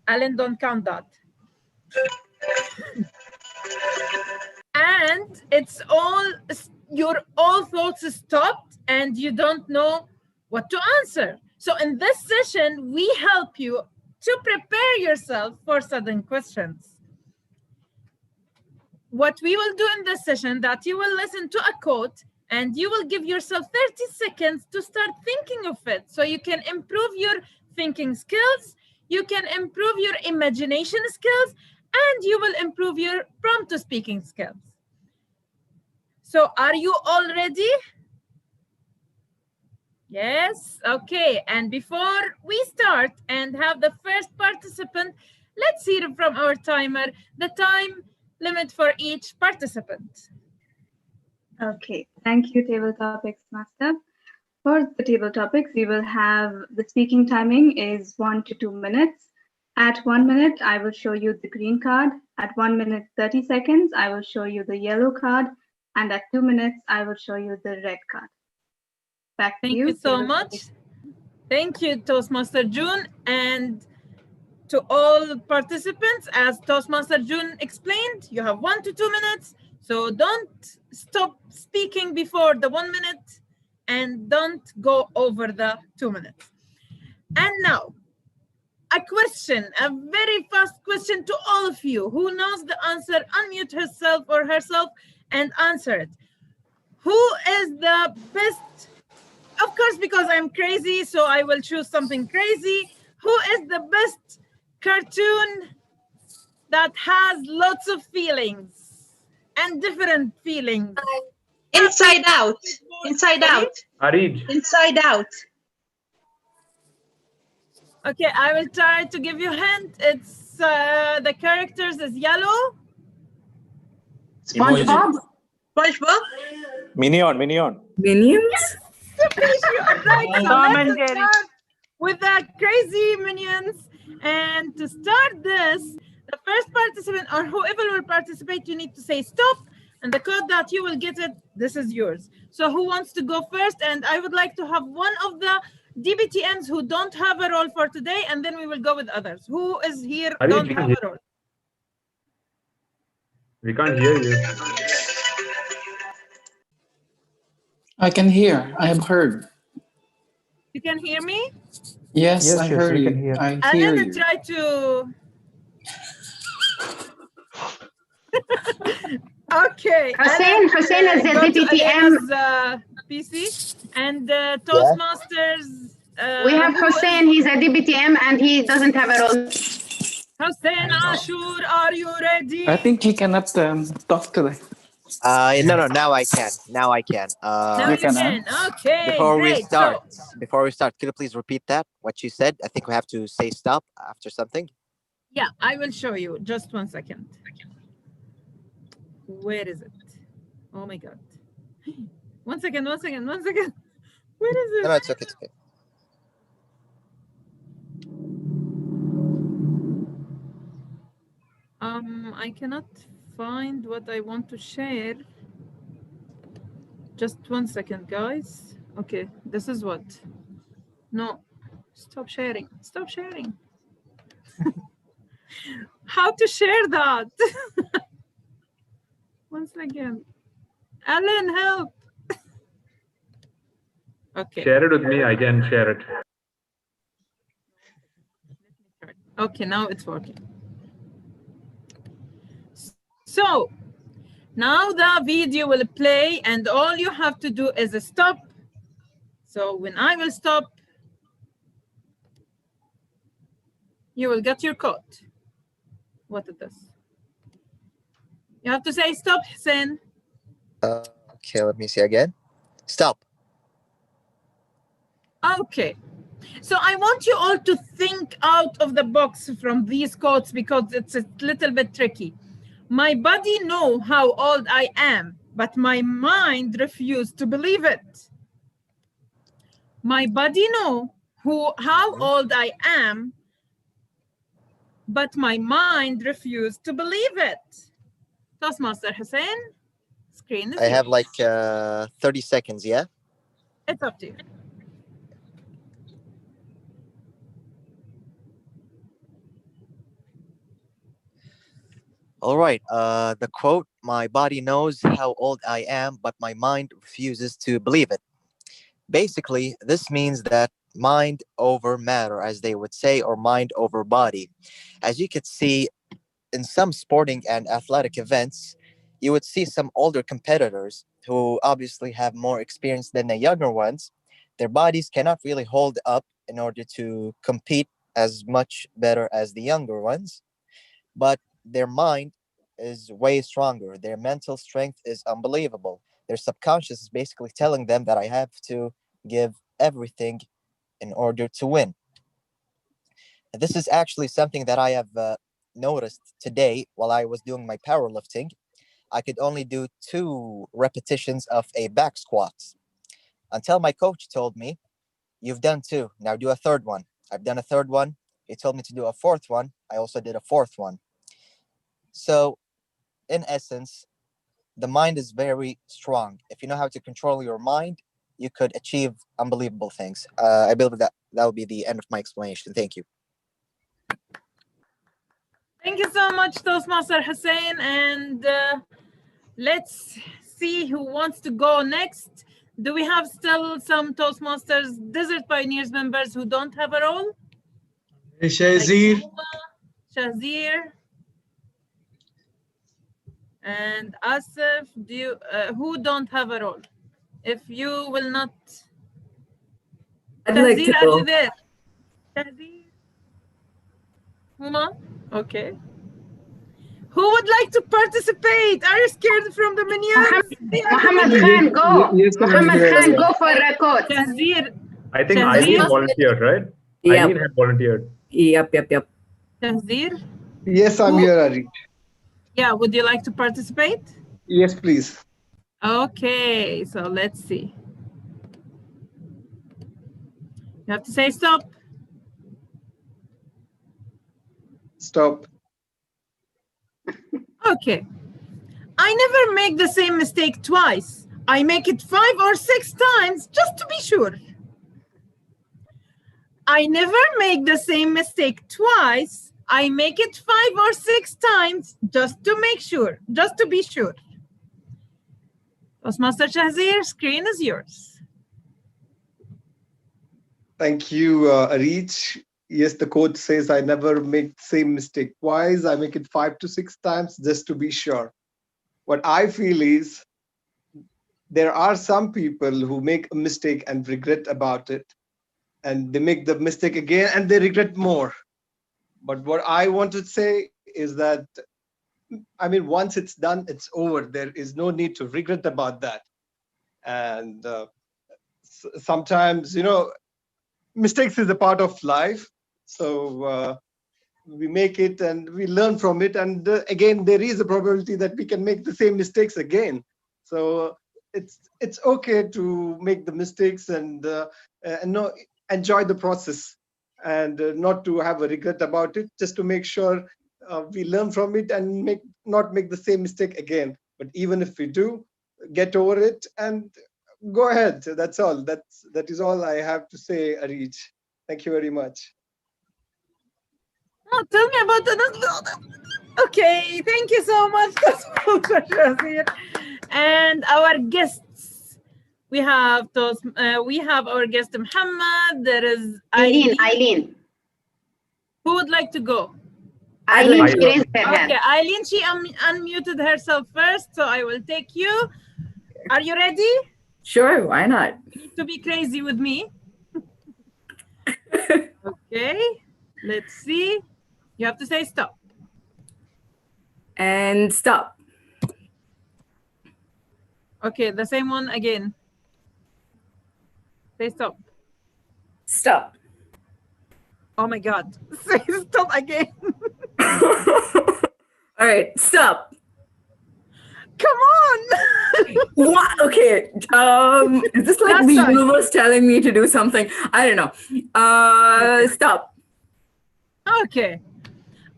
Alan, don't count that. And it's your all thoughts stopped and you don't know what to answer. So in this session, we help you to prepare yourself for sudden questions. What we will do in this session, that you will listen to a quote and you will give yourself 30 seconds to start thinking of it, so you can improve your thinking skills, you can improve your imagination skills, and you will improve your prompt to speaking skills. So are you all ready? Yes, okay. And before we start and have the first participant, let's hear from our timer the time limit for each participant. Okay, thank you, Table Topics Master. For the table topics, we will have the speaking timing is 1 to 2 minutes. At 1 minute, I will show you the green card. At 1 minute, 30 seconds, I will show you the yellow card. And at 2 minutes, I will show you the red card. Back to you. Thank you so much. Thank you, Toastmaster June. And to all participants, as Toastmaster June explained, you have 1 to 2 minutes. So don't stop speaking before the 1 minute and don't go over the 2 minutes. And now, a question, a very fast question to all of you. Who knows the answer, unmute herself or herself and answer it. Who is the best? Of course, because I'm crazy, so I will choose something crazy. Who is the best cartoon that has lots of feelings and different feelings. Inside Out. Inside Sorry? Out. Inside Out. Okay, I will try to give you a hint. It's the characters is yellow. SpongeBob? SpongeBob? Minion. Yes, Safish, you are right. So Tom and let's Jerry. start with the crazy minions. And to start this, the first participant or whoever will participate, you need to say stop. And the code that you will get it, this is yours. So who wants to go first? And I would like to have one of the DBTMs who don't have a role for today, and then we will go with others. Who is here don't have a role? We can't hear you. I can hear. I have heard. You can hear me? Yes, I heard we you. can hear. I And hear then you. try to. Okay. Hussein is the go to DBTM. Elena's, PC and Toastmasters. We have who is- Hussein, he's a DBTM and he doesn't have a role. Hussein Ashur, are you ready? I think he cannot talk today. No, now I can. Now I can. Now you can. Okay, Before great. we start, could you please repeat that? What you said? I think we have to say stop after something. Yeah, I will show you. Just 1 second. Where is it? Oh my God. 1 second. Where is it? No, it's okay. It's okay. I cannot find what I want to share. Just 1 second, guys. Okay, this is what. No, stop sharing. Stop sharing. How to share that? 1 second. Alan, help. Okay. Share it with me. I can share it. Okay, now it's working. So now the video will play and all you have to do is stop. So when I will stop, you will get your code. What is this? You have to say stop, Hussein. Okay, let me see again. Stop. Okay. So I want you all to think out of the box from these codes because it's a little bit tricky. My body know how old I am, but my mind refused to believe it. My body know how old I am, but my mind refused to believe it. Toastmaster Hussein, screen is I have yours. like 30 seconds, yeah? It's up to you. All right. The quote, my body knows how old I am, but my mind refuses to believe it. Basically, this means that mind over matter, as they would say, or mind over body. As you could see in some sporting and athletic events, you would see some older competitors who obviously have more experience than the younger ones. Their bodies cannot really hold up in order to compete as much better as the younger ones, but their mind is way stronger. Their mental strength is unbelievable. Their subconscious is basically telling them that I have to give everything in order to win. This is actually something that I have noticed today while I was doing my powerlifting. I could only do 2 repetitions of a back squats until my coach told me, you've done 2, now do a 3rd one. I've done a 3rd one. He told me to do a 4th one. I also did a 4th one. So in essence, the mind is very strong. If you know how to control your mind, you could achieve unbelievable things. I believe that will be the end of my explanation. Thank you. Thank you so much, Toastmaster Hussein. And let's see who wants to go next. Do we have still some Toastmasters Desert Pioneers members who don't have a role? Shazir. Shazir. And Asif, who don't have a role? If you will not. I'd like to Shazir, are go. you there? Shazir? Huma? Okay. Who would like to participate? Are you scared from the minions? Muhammad Khan, go. Muhammad Khan, go for record. Shahzir. I think Shahzir? Eileen volunteered, right? Yep. Eileen had volunteered. Yep. Shahzir? Yes, I'm here, Ari. Yeah, would you like to participate? Yes, please. Okay, so let's see. You have to say stop. Stop. Okay. I never make the same mistake twice. I make it 5 or 6 times just to be sure. I never make the same mistake twice. I make it 5 or 6 times just to make sure, just to be sure. Toastmaster Shahzir, screen is yours. Thank you, Arij. Yes, the quote says, I never make the same mistake twice. I make it 5 to 6 times just to be sure. What I feel is there are some people who make a mistake and regret about it. And they make the mistake again and they regret more. But what I want to say is that, I mean, once it's done, it's over. There is no need to regret about that. And sometimes, you know, mistakes is a part of life. So we make it and we learn from it. And again, there is a probability that we can make the same mistakes again. So it's okay to make the mistakes and no, enjoy the process and not to have a regret about it, just to make sure we learn from it and not make the same mistake again. But even if we do, get over it and go ahead. That's all. That is all I have to say, Arij. Thank you very much. Oh, tell me about the. Okay, thank you so much, Shahzir. And our guests, we have our guest Muhammad. There is Eileen. Who would like to go? Eileen, she raised her hand. Okay, Eileen, she unmuted herself first, so I will take you. Are you ready? Sure, why not? You need to be crazy with me. Okay, let's see. You have to say stop. And stop. Okay, the same one again. Say stop. Stop. Oh my God. Say stop again. All right, stop. Come on. What? Okay. Is this like the universe telling me to do something? I don't know. Stop. Okay.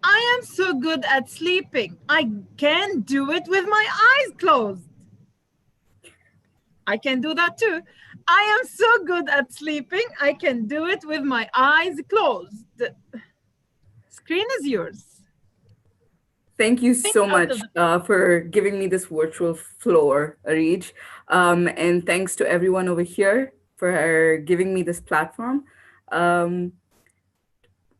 I am so good at sleeping. I can do it with my eyes closed. I can do that too. I am so good at sleeping. I can do it with my eyes closed. Screen is yours. Thank you so much for giving me this virtual floor, Arij. And thanks to everyone over here for giving me this platform.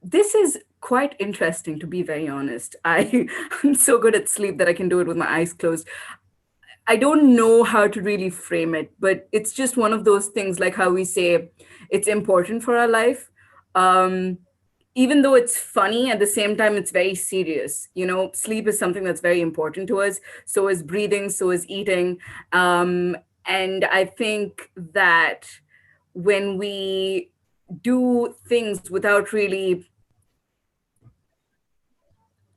This is quite interesting, to be very honest. I'm so good at sleep that I can do it with my eyes closed. I don't know how to really frame it, but it's just one of those things, like how we say it's important for our life. Even though it's funny, at the same time, it's very serious. You know, sleep is something that's very important to us. So is breathing, so is eating. And I think that when we do things without really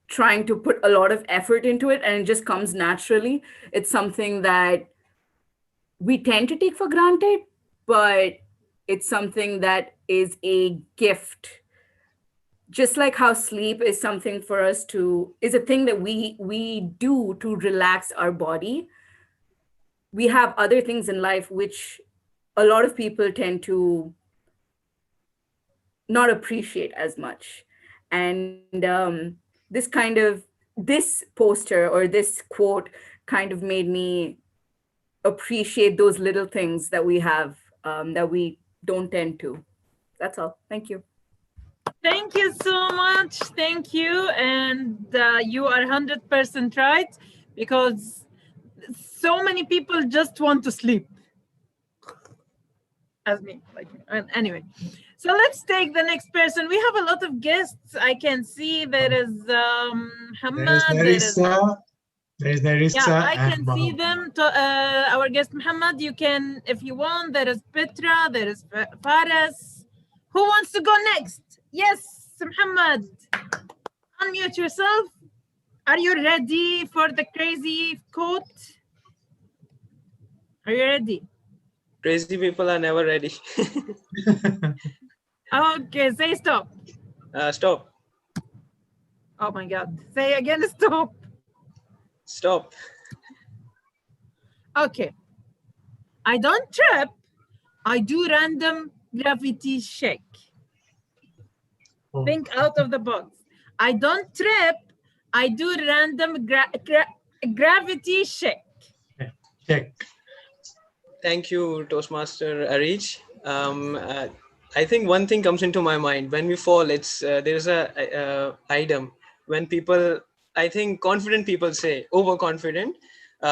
trying to put a lot of effort into it and it just comes naturally, it's something that we tend to take for granted, but it's something that is a gift. Just like how sleep is something for us is a thing that we do to relax our body. We have other things in life which a lot of people tend to not appreciate as much. And this poster or this quote kind of made me appreciate those little things that we have that we don't tend to. That's all. Thank you. Thank you so much. Thank you. And you are 100% right, because so many people just want to sleep. As me, like me. And anyway, So let's take the next person. We have a lot of guests. I can see there is Muhammad. There's Narissa. Yeah, I and can see them. Our guest Muhammad, you can, if you want. There is Petra, there is Fares. Who wants to go next? Yes, Muhammad. Unmute yourself. Are you ready for the crazy quote? Are you ready? Crazy people are never ready. Okay, say stop. Stop. Oh my God. Say again, stop. Stop. Okay. I don't trip. I do random gravity shake. Think out of the box. I don't trip. I do random gravity shake. Check. Thank you, Toastmaster Arij. I think one thing comes into my mind when we fall. It's there's a item when people, I think confident people say overconfident,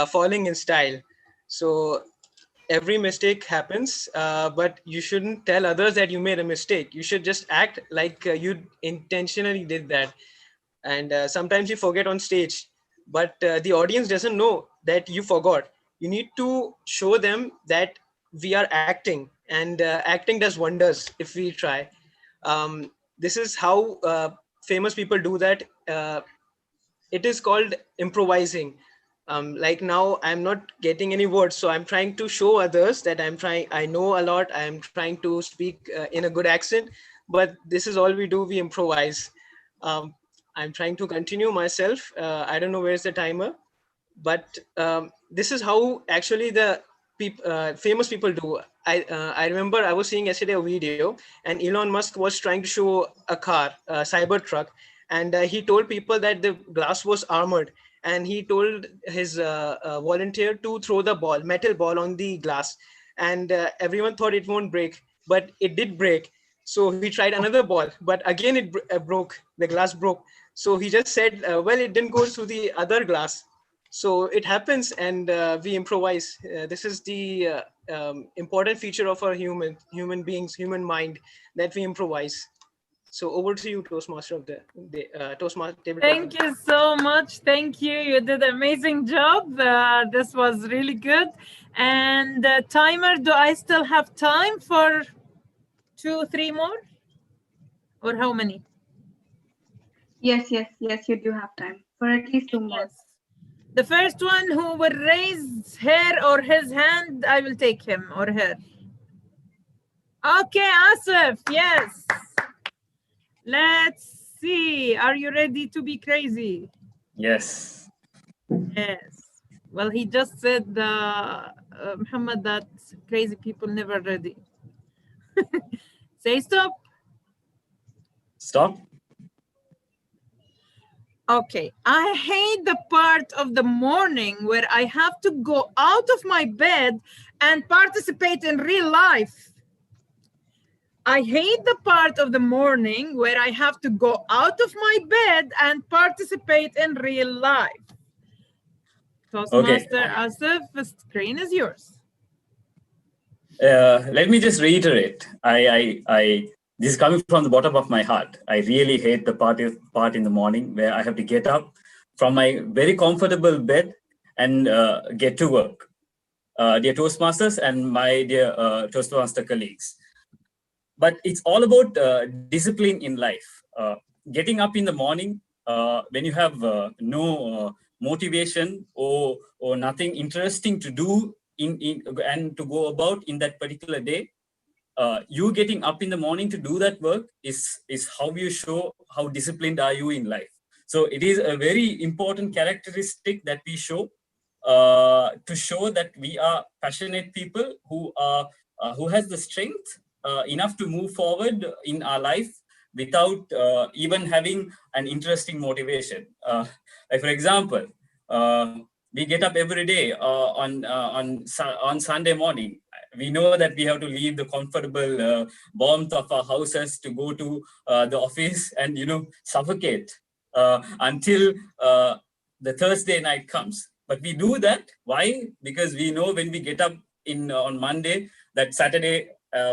falling in style. So every mistake happens, but you shouldn't tell others that you made a mistake. You should just act like you intentionally did that. And sometimes you forget on stage, but the audience doesn't know that you forgot. You need to show them that we are acting, and acting does wonders if we try. This is how famous people do that. It is called improvising. Like now I'm not getting any words, so I'm trying to show others that I know a lot, I'm trying to speak in a good accent, but this is all we do, we improvise. I'm trying to continue myself. I don't know where's the timer, but this is how actually the famous people do. I remember I was seeing yesterday a video, and Elon Musk was trying to show a car, a cyber truck, and he told people that the glass was armored, and he told his volunteer to throw the ball, metal ball, on the glass, and everyone thought it won't break, but it did break. So he tried another ball, but again it broke. The glass broke. So he just said, well, it didn't go through the other glass. So it happens, and we improvise. This is the important feature of our human beings, human mind, that we improvise. So over to you, Toastmaster of the Toastmaster table. Thank you so much. Thank you. You did an amazing job. This was really good. And timer, do I still have time for 2, 3 more? Or how many? Yes, you do have time for at least 2 more. Yes. The first one who will raise her or his hand, I will take him or her. Okay, Asif, yes. Let's see. Are you ready to be crazy? Yes. Yes. Well, he just said, Muhammad, that crazy people never ready. Say stop. Stop. Okay. I hate the part of the morning where I have to go out of my bed and participate in real life. I hate the part of the morning where I have to go out of my bed and participate in real life. Toastmaster Asif, the screen is yours. Let me just reiterate. This is coming from the bottom of my heart. I really hate the part in the morning where I have to get up from my very comfortable bed and get to work. Dear Toastmasters and my dear Toastmaster colleagues. But it's all about discipline in life. Getting up in the morning when you have no motivation or nothing interesting to do and to go about in that particular day, you getting up in the morning to do that work is how you show how disciplined are you in life. So it is a very important characteristic that we show to show that we are passionate people who has the strength enough to move forward in our life without even having an interesting motivation. Like for example, we get up every day on Sunday morning. We know that we have to leave the comfortable warmth of our houses to go to the office and suffocate until the Thursday night comes. But we do that. Why? Because we know when we get up on Monday that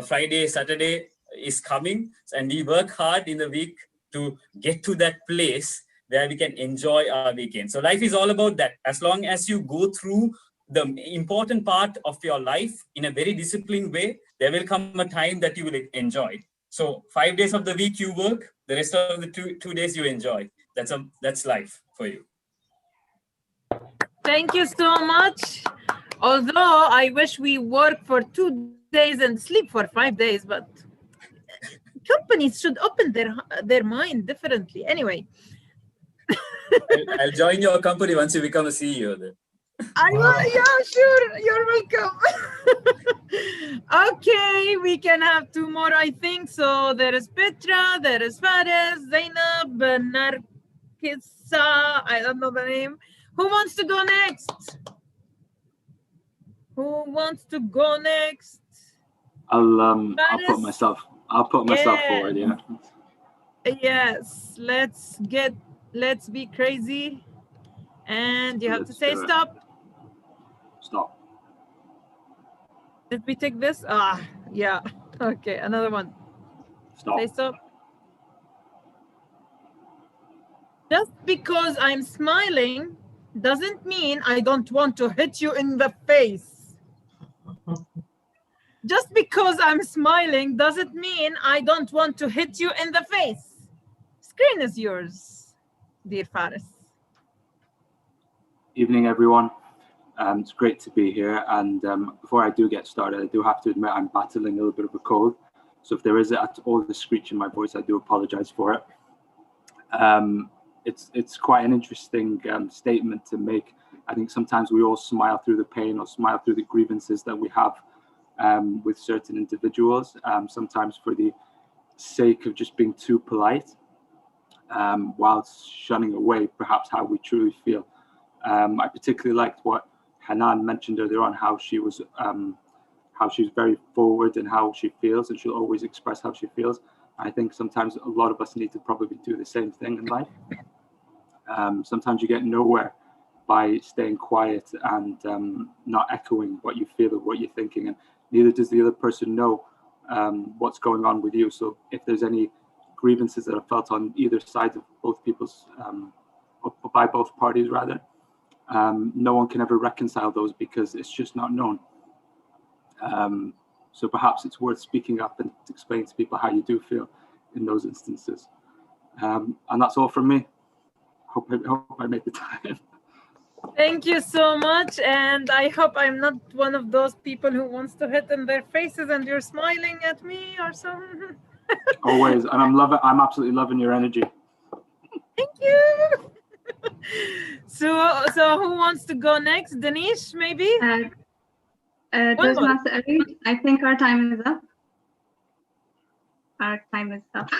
Friday, Saturday is coming, and we work hard in the week to get to that place where we can enjoy our weekend. So life is all about that. As long as you go through the important part of your life in a very disciplined way, there will come a time that you will enjoy. So 5 days of the week you work, the rest of the two days you enjoy. That's life for you. Thank you so much. Although I wish we work for 2 days and sleep for 5 days, but companies should open their mind differently. Anyway. I'll join your company once you become a CEO then. Yeah, sure. You're welcome. Okay, we can have 2 more, I think. So there is Petra, there is Fares, Zainab, Narkissa, I don't know the name. Who wants to go next? Who wants to go next? I'll put myself forward, yeah. Yes, let's be crazy. And you have to say stop. Stop. Did we take this? Yeah. Okay, another one. Stop. Say stop. Just because I'm smiling doesn't mean I don't want to hit you in the face. Just because I'm smiling doesn't mean I don't want to hit you in the face. Screen is yours, dear Faris. Evening, everyone. It's great to be here. And before I do get started, I do have to admit I'm battling a little bit of a cold. So if there is at all the screech in my voice, I do apologize for it. It's quite an interesting statement to make. I think sometimes we all smile through the pain or smile through the grievances that we have with certain individuals, sometimes for the sake of just being too polite, whilst shunning away perhaps how we truly feel. I particularly liked what Hanan mentioned earlier on, how she's very forward in how she feels, and she'll always express how she feels. I think sometimes a lot of us need to probably do the same thing in life. Sometimes you get nowhere by staying quiet and not echoing what you feel or what you're thinking, and neither does the other person know what's going on with you. So if there's any grievances that are felt on either side of both people's, or by both parties rather, no one can ever reconcile those because it's just not known. So perhaps it's worth speaking up and explaining to people how you do feel in those instances. And that's all from me. Hope I made the time. Thank you so much, and I hope I'm not one of those people who wants to hit in their faces and you're smiling at me or something. Always, and I'm absolutely loving your energy. Thank you. So who wants to go next? Danish, maybe? Toastmaster Arid, I think our time is up. Our time is up.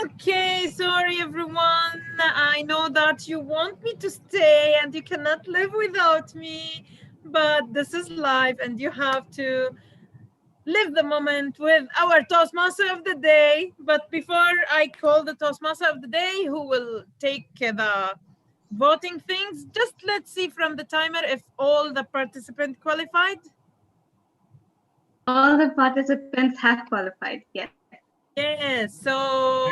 Okay, sorry everyone. I know that you want me to stay and you cannot live without me, but this is life and you have to live the moment with our Toastmaster of the day. But before I call the Toastmaster of the day, who will take the voting things, just let's see from the timer if all the participants qualified. All the participants have qualified, yes. Yes, so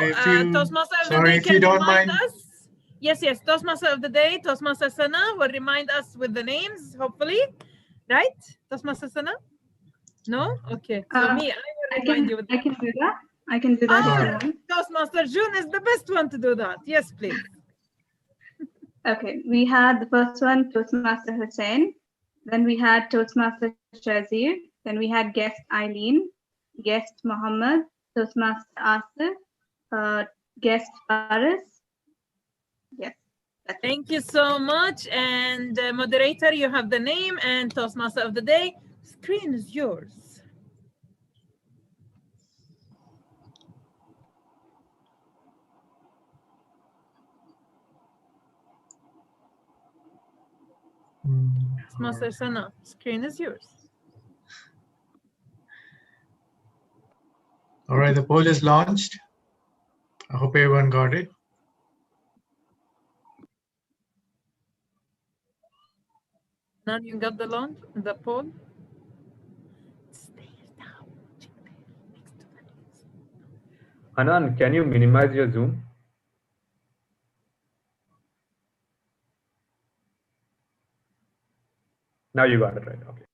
Toastmaster of the sorry, day if you can don't remind mind. us. Yes, Toastmaster of the day, Toastmaster Sana will remind us with the names, hopefully. Right? Toastmaster Sana? No? Okay. So me, I will remind you. I can do that. I can do that if you want. Toastmaster June is the best one to do that. Yes, please. Okay, we had the first one, Toastmaster Hussein. Then we had Toastmaster Shazir. Then we had guest Eileen, guest Muhammad, Toastmaster Asif, guest Faris. Yes. Thank you so much. And moderator, you have the name and Toastmaster of the day. Screen is yours. Toastmaster Sana, screen is yours. All right, the poll is launched. I hope everyone got it. Now you got the poll? Hanan, can you minimize your Zoom? Now you got it right. Okay.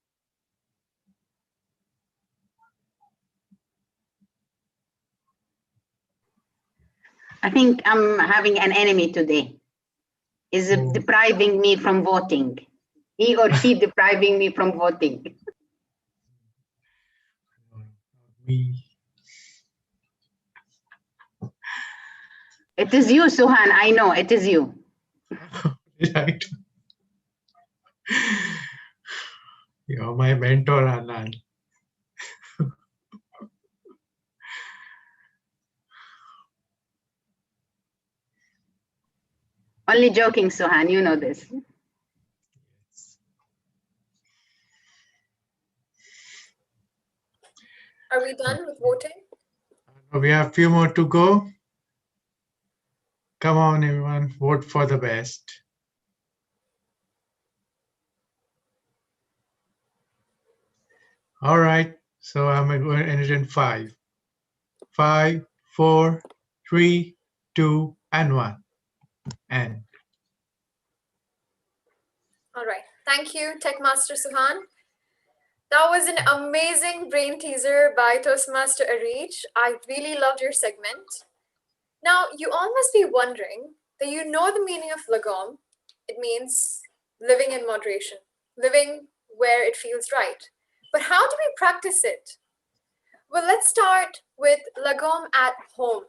I think I'm having an enemy today. Is depriving me from voting. He or she depriving me from voting. It is you, Suhan. I know it is you. Right. You're my mentor, Anand. Only joking, Suhan. You know this. Are we done with voting? We have a few more to go. Come on, everyone, vote for the best. All right, so I'm going to end it in 5. 5, 4, 3, 2, and 1. And All right. Thank you, Tech Master Suhan. That was an amazing brain teaser by Toastmaster Arij. I really loved your segment. Now, you all must be wondering that you know the meaning of Lagom. It means living in moderation, living where it feels right. But how do we practice it? Well, let's start with Lagom at home.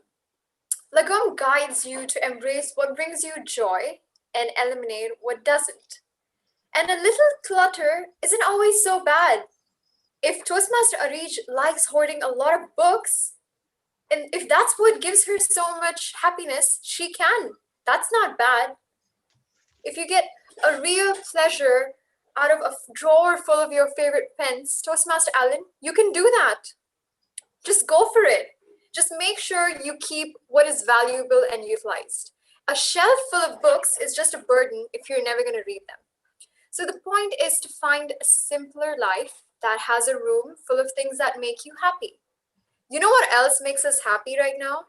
Lagom guides you to embrace what brings you joy and eliminate what doesn't. And a little clutter isn't always so bad. If Toastmaster Arij likes hoarding a lot of books, and if that's what gives her so much happiness, she can. That's not bad. If you get a real pleasure out of a drawer full of your favorite pens, Toastmaster Alan, you can do that. Just go for it. Just make sure you keep what is valuable and utilized. A shelf full of books is just a burden if you're never going to read them. So the point is to find a simpler life that has a room full of things that make you happy. You know what else makes us happy right now?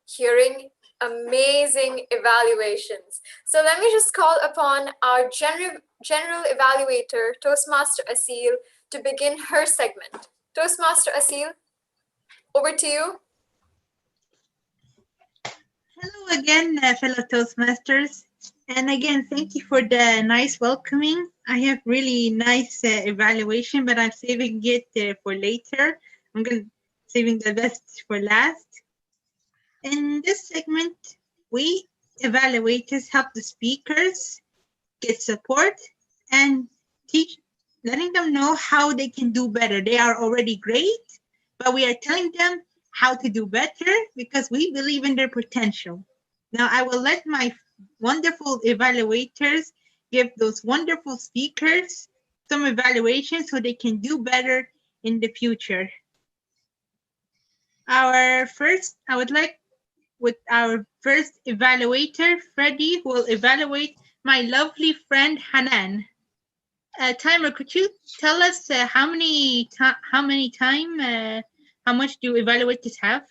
Hearing amazing evaluations. So let me just call upon our general evaluator, Toastmaster Asil, to begin her segment. Toastmaster Asil, over to you. Hello again, fellow Toastmasters. And again, thank you for the nice welcoming. I have really nice evaluation, but I'm saving it for later. I'm saving the best for last. In this segment, we evaluators help the speakers get support and teach, letting them know how they can do better. They are already great, but we are telling them how to do better because we believe in their potential. Now I will let my wonderful evaluators give those wonderful speakers some evaluation so they can do better in the future. I would like with our first evaluator, Freddie, who will evaluate my lovely friend Hanan. Timer, could you tell us how much do evaluators have?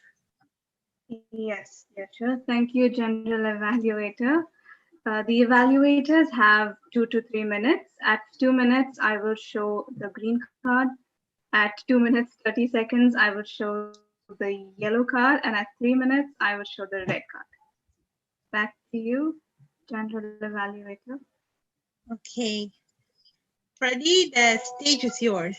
Yes, sure. Thank you, General Evaluator. The evaluators have 2 to 3 minutes. At 2 minutes, I will show the green card. At 2 minutes, 30 seconds, I will show the yellow card. And at 3 minutes, I will show the red card. Back to you, General Evaluator. Okay. Freddie, the stage is yours.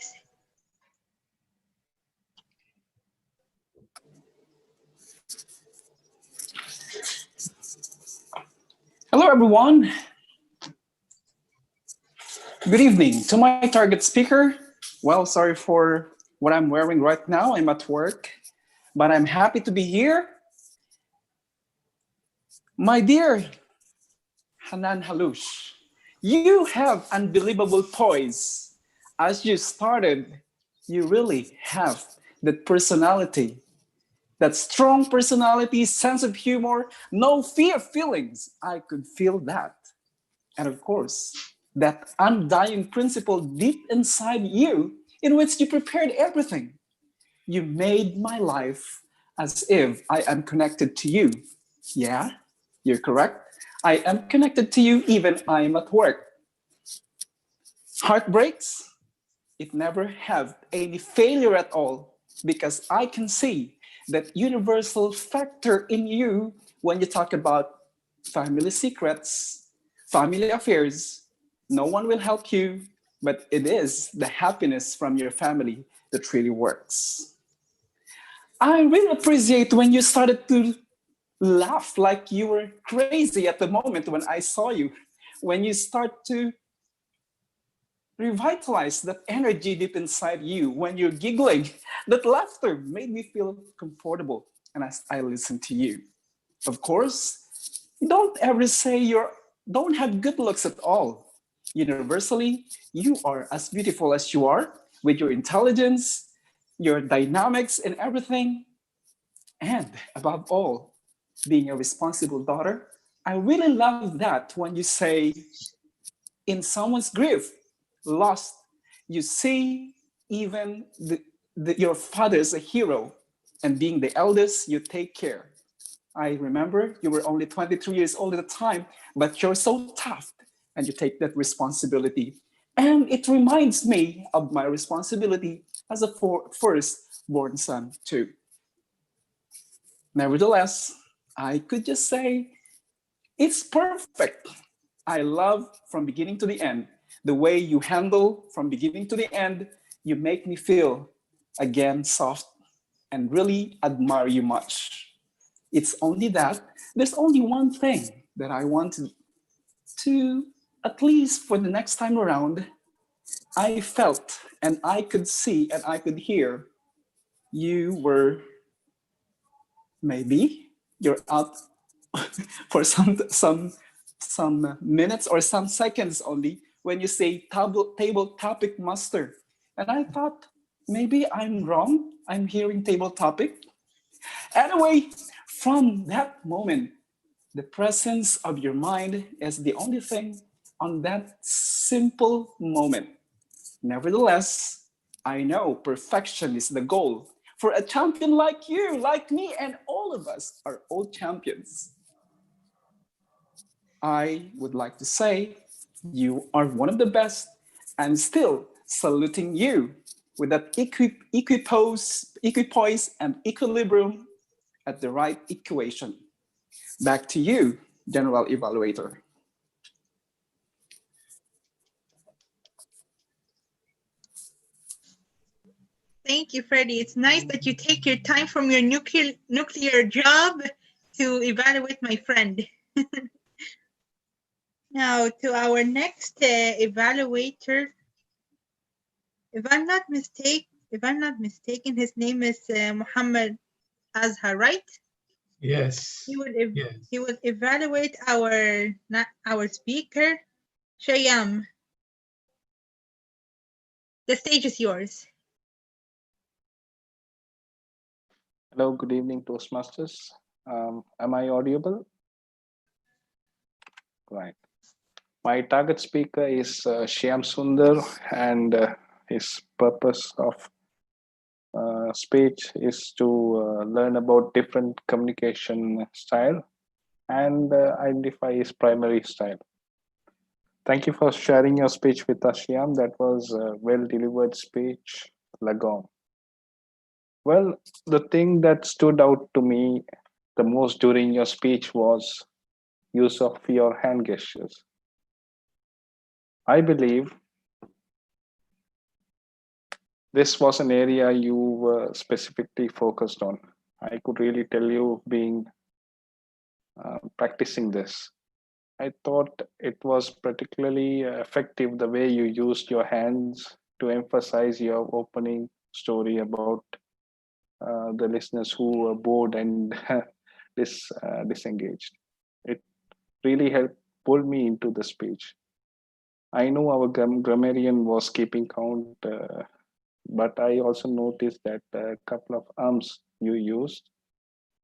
Hello, everyone. Good evening to my target speaker. Well, sorry for what I'm wearing right now. I'm at work, but I'm happy to be here. My dear Hanan Halush, you have unbelievable poise. As you started, you really have that personality, that strong personality, sense of humor, no fear feelings. I could feel that. And of course, that undying principle deep inside you in which you prepared everything. You made my life as if I am connected to you. Yeah, you're correct. I am connected to you even I'm at work. Heartbreaks, it never have any failure at all because I can see that universal factor in you when you talk about family secrets, family affairs. No one will help you, but it is the happiness from your family that really works. I really appreciate when you started to laugh like you were crazy at the moment when I saw you. When you start to revitalize that energy deep inside you, when you're giggling, that laughter made me feel comfortable. And as I listened to you, of course, don't ever say you don't have good looks at all. Universally, you are as beautiful as you are with your intelligence, your dynamics and everything. And above all, being a responsible daughter, I really love that when you say, in someone's grief, lost, you see even your father is a hero, and being the eldest, you take care. I remember you were only 23 years old at the time, but you're so tough and you take that responsibility. And it reminds me of my responsibility as a first-born son too. Nevertheless, I could just say it's perfect. I love from beginning to the end, the way you handle from beginning to the end, you make me feel again soft and really admire you much. It's only that there's only one thing that I want to at least for the next time around, I felt and I could see and I could hear you were maybe you're out for some minutes or some seconds only when you say table topic master. And I thought maybe I'm wrong. I'm hearing table topic. Anyway, from that moment, the presence of your mind is the only thing on that simple moment. Nevertheless, I know perfection is the goal for a champion like you, like me, and all of us are all champions. I would like to say you are one of the best and still saluting you with that equipoise and equilibrium at the right equation. Back to you, General Evaluator. Thank you, Freddie. It's nice that you take your time from your nuclear job to evaluate my friend. Now to our next evaluator. If I'm not mistaken, his name is Muhammad Azhar, right? Yes. He would Yes. he would evaluate our speaker, Shayam. The stage is yours. Hello, good evening, Toastmasters. Am I audible? Right. My target speaker is Shyam Sundar, and his purpose of speech is to learn about different communication style and identify his primary style. Thank you for sharing your speech with us, Shyam. That was a well-delivered speech, Lagom. Well, the thing that stood out to me the most during your speech was use of your hand gestures. I believe this was an area you were specifically focused on. I could really tell you being practicing this. I thought it was particularly effective the way you used your hands to emphasize your opening story about the listeners who were bored and disengaged. It really helped pull me into the speech. I know our grammarian was keeping count, but I also noticed that a couple of arms you used.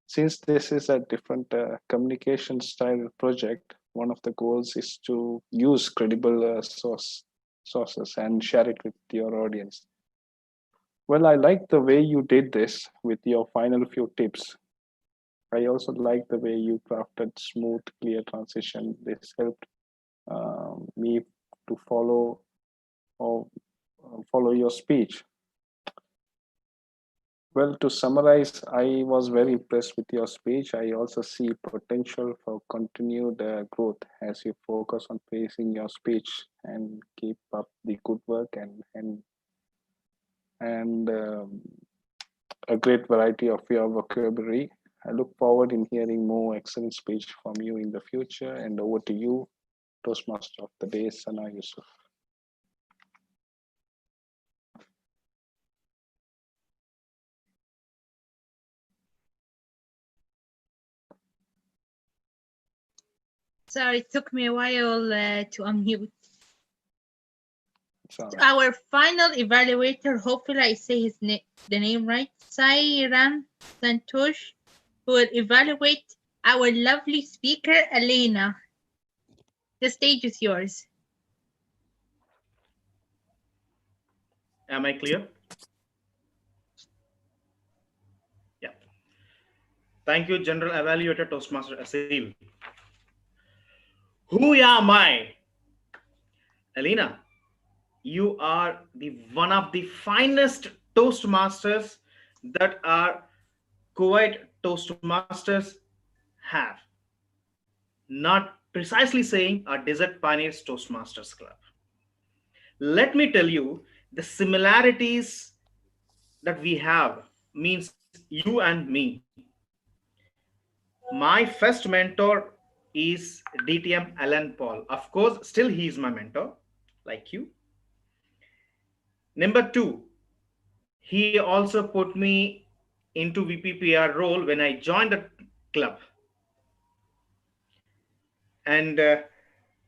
Since this is a different communication style project, one of the goals is to use credible sources and share it with your audience. Well, I like the way you did this with your final few tips. I also like the way you crafted smooth, clear transition. This helped me to follow your speech. Well, to summarize, I was very impressed with your speech. I also see potential for continued growth as you focus on pacing your speech and keep up the good work and a great variety of your vocabulary. I look forward in hearing more excellent speech from you in the future. And over to you, Toastmaster of the Day, Sana Yusuf. Sorry, it took me a while to unmute. Sorry. Our final evaluator, hopefully I say the name right, Sairam Santosh, who will evaluate our lovely speaker, Elena. The stage is yours. Am I clear? Yeah. Thank you, General Evaluator Toastmaster Asil. Who am I? Elena, you are one of the finest Toastmasters that our Kuwait Toastmasters have. Not precisely saying our Desert Pioneers Toastmasters Club. Let me tell you the similarities that we have means you and me. My first mentor is DTM Alan Paul. Of course, still he is my mentor, like you. Number two, he also put me into VPPR role when I joined the club. And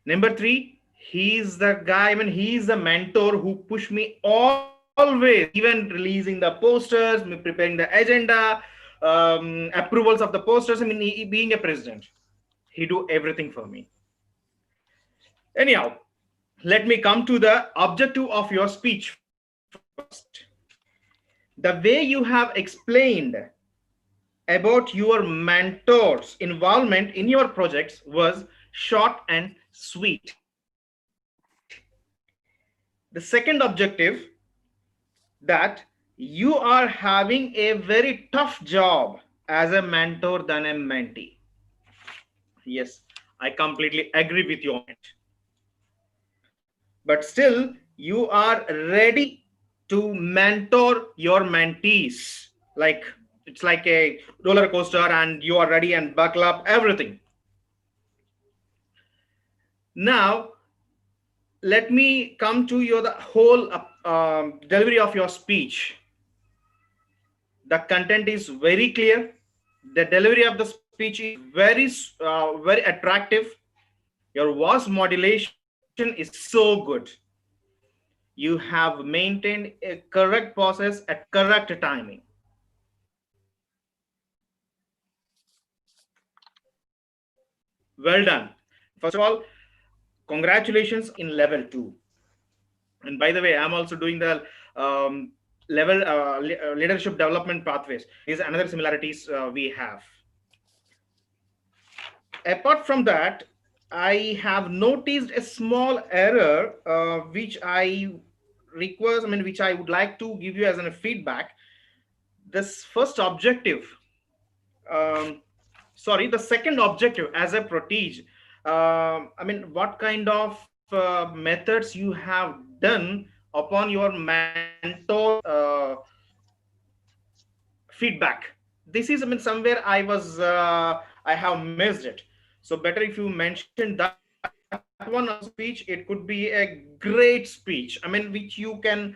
number three, he's the guy, he's the mentor who pushed me always, even releasing the posters, preparing the agenda, approvals of the posters. He, being a president, he do everything for me. Anyhow, let me come to the objective of your speech first. The way you have explained about your mentor's involvement in your projects was short and sweet. The second objective, that you are having a very tough job as a mentor than a mentee. Yes, I completely agree with you on it. But still, you are ready to mentor your mentees. Like, it's like a roller coaster and you are ready and buckle up everything. Now, let me come to the whole delivery of your speech. The content is very clear. The delivery of the speech is very attractive. Your voice modulation is so good. You have maintained a correct process at correct timing. Well done. First of all, congratulations in level 2. And by the way, I'm also doing the leadership development pathways. These are another similarities we have. Apart from that, I have noticed a small error which I request, which I would like to give you as a feedback. This first objective, the second objective as a protege, what kind of methods you have done upon your mentor feedback. This is, somewhere I have missed it. So better if you mention that one on speech, it could be a great speech. Which you can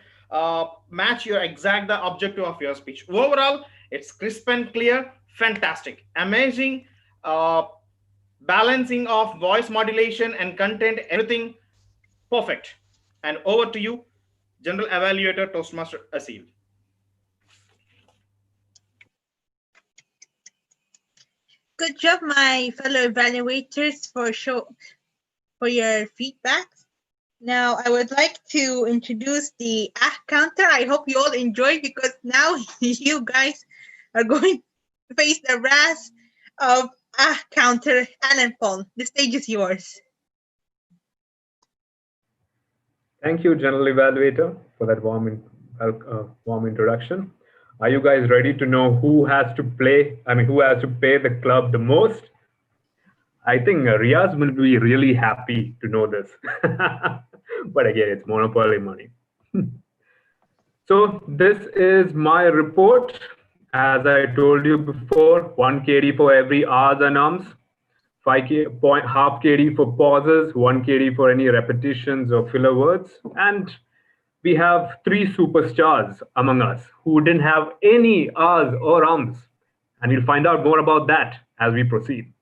match your exact the objective of your speech. Overall, it's crisp and clear, fantastic, amazing, balancing of voice modulation and content, everything perfect. And over to you, General Evaluator Toastmaster Asil. Good job, my fellow evaluators, for your feedback. Now, I would like to introduce the counter. I hope you all enjoyed because now you guys are going to face the wrath of counter. Alan Paul, the stage is yours. Thank you, General Evaluator, for that warm introduction. Are you guys ready to know who has to play? I mean, who has to pay the club the most? I think Riaz will be really happy to know this. But again, it's monopoly money. So this is my report. As I told you before, 1 KD for every R's and ums, half KD for pauses, 1 KD for any repetitions or filler words. And we have 3 superstars among us who didn't have any R's or ums. And you'll find out more about that as we proceed.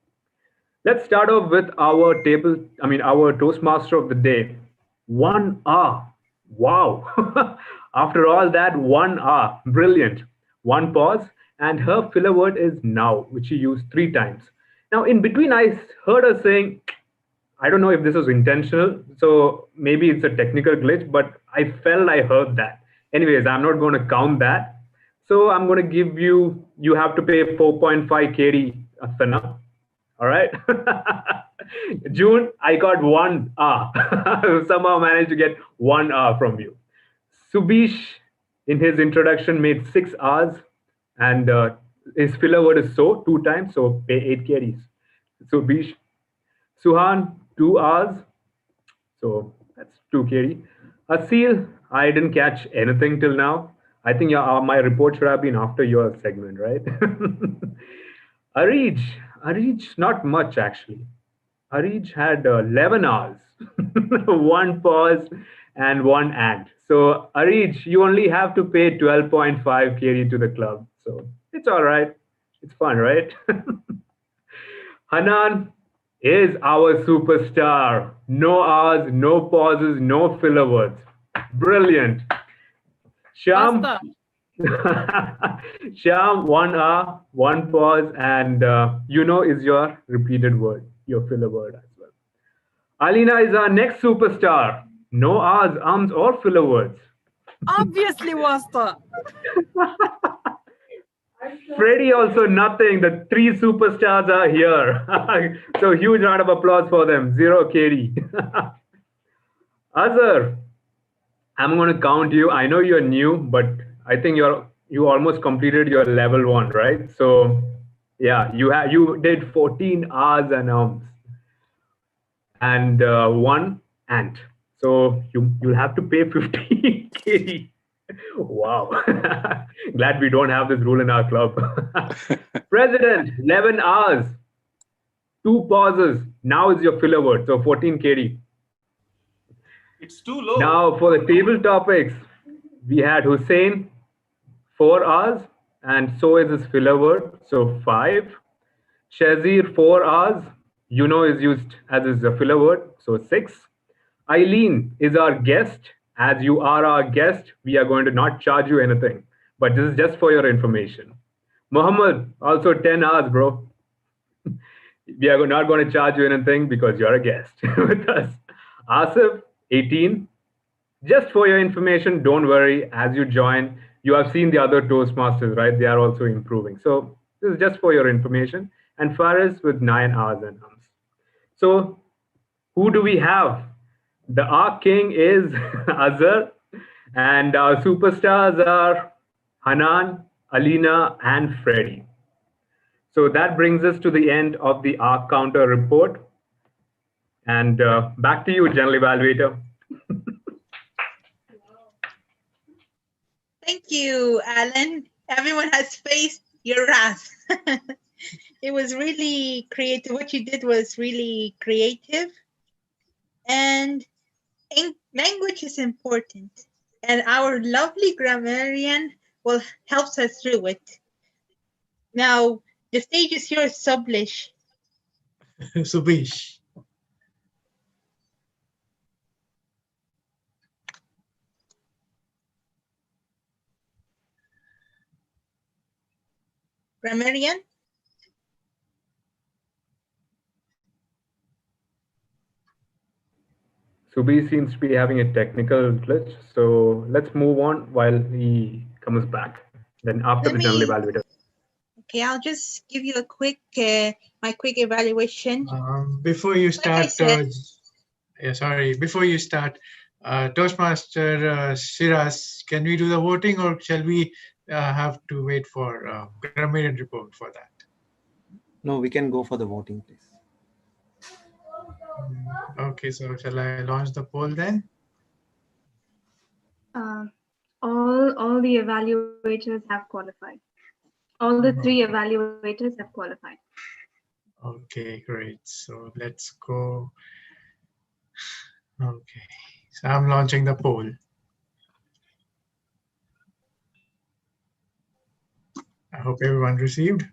Let's start off with our Toastmaster of the day. 1 R. Wow. After all that, 1 R. Brilliant. 1 pause. And her filler word is now, which she used 3 times. Now, in between, I heard her saying, I don't know if this was intentional, so maybe it's a technical glitch, but I felt I heard that. Anyways, I'm not going to count that. So I'm going to give you have to pay 4.5 KD, Asana. All right. June, I got 1 R. Somehow managed to get 1 R from you. Subish, in his introduction, made 6 R's, and his filler word is so 2 times, so pay 8 KDs. Subish. Suhan, 2 R's, so that's 2 KD. Asil, I didn't catch anything till now. I think my report should have been after your segment, right? Arij, not much actually. Arij had 11 R's, 1 pause, and 1 and. So Arij, you only have to pay 12.5 KD to the club. So it's all right. It's fun, right? Hanan is our superstar. No R's, no pauses, no filler words. Brilliant. Sham, Sham, 1 R, 1 pause, and is your repeated word, your filler word as well. Alina is our next superstar. No R's, ums, or filler words. Obviously, Wasta. Freddie also nothing. The 3 superstars are here. So huge round of applause for them. 0 KD. Azhar, I'm going to count you. I know you're new, but I think you almost completed your level 1, right? So yeah, you did 14 R's and ums and 1 ant. So you'll have to pay 15 KD. Wow. Glad we don't have this rule in our club. President, 11 R's, 2 pauses. Now is your filler word. So 14 KD. It's too low. Now for the table topics, we had Hussein, 4 R's, and so is his filler word. So 5. Shazir, 4 R's. Is used as his filler word. So 6. Eileen is our guest. As you are our guest, we are going to not charge you anything. But this is just for your information. Muhammad, also 10 R's, bro. We are not going to charge you anything because you're a guest with us. Asif, 18. Just for your information, don't worry. As you join, you have seen the other Toastmasters, right? They are also improving. So this is just for your information. And Faris with 9 R's and ums. So who do we have? The R King is Azhar, and our superstars are Hanan, Alina, and Freddie. So that brings us to the end of the R counter report. And back to you, General Evaluator. Thank you, Alan. Everyone has faced your wrath. It was really creative. What you did was really creative. And language is important. And our lovely grammarian will help us through it. Now, the stage is yours, Sublish. Subish. Grammarian? Subi seems to be having a technical glitch, so let's move on while he comes back. Then after the general evaluator. Okay, I'll just give you a quick, my quick evaluation. Before you start, before you start, Toastmaster Shiraz, can we do the voting or shall we have to wait for grammarian report for that? No, we can go for the voting, please. Okay, so shall I launch the poll then? All the evaluators have qualified. All the three evaluators have qualified. Okay, great. So let's go. Okay, so I'm launching the poll. I hope everyone received.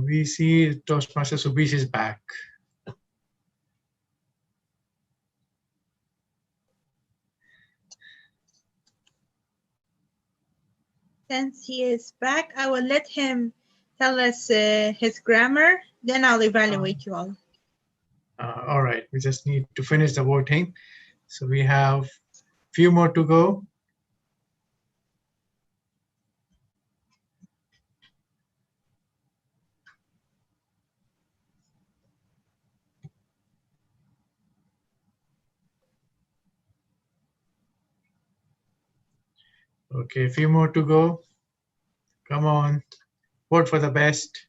We see Toastmaster Subish is back. Since he is back, I will let him tell us his grammar, then I'll evaluate you all. All right, we just need to finish the voting. So we have few more to go. Okay, a few more to go. Come on, vote for the best.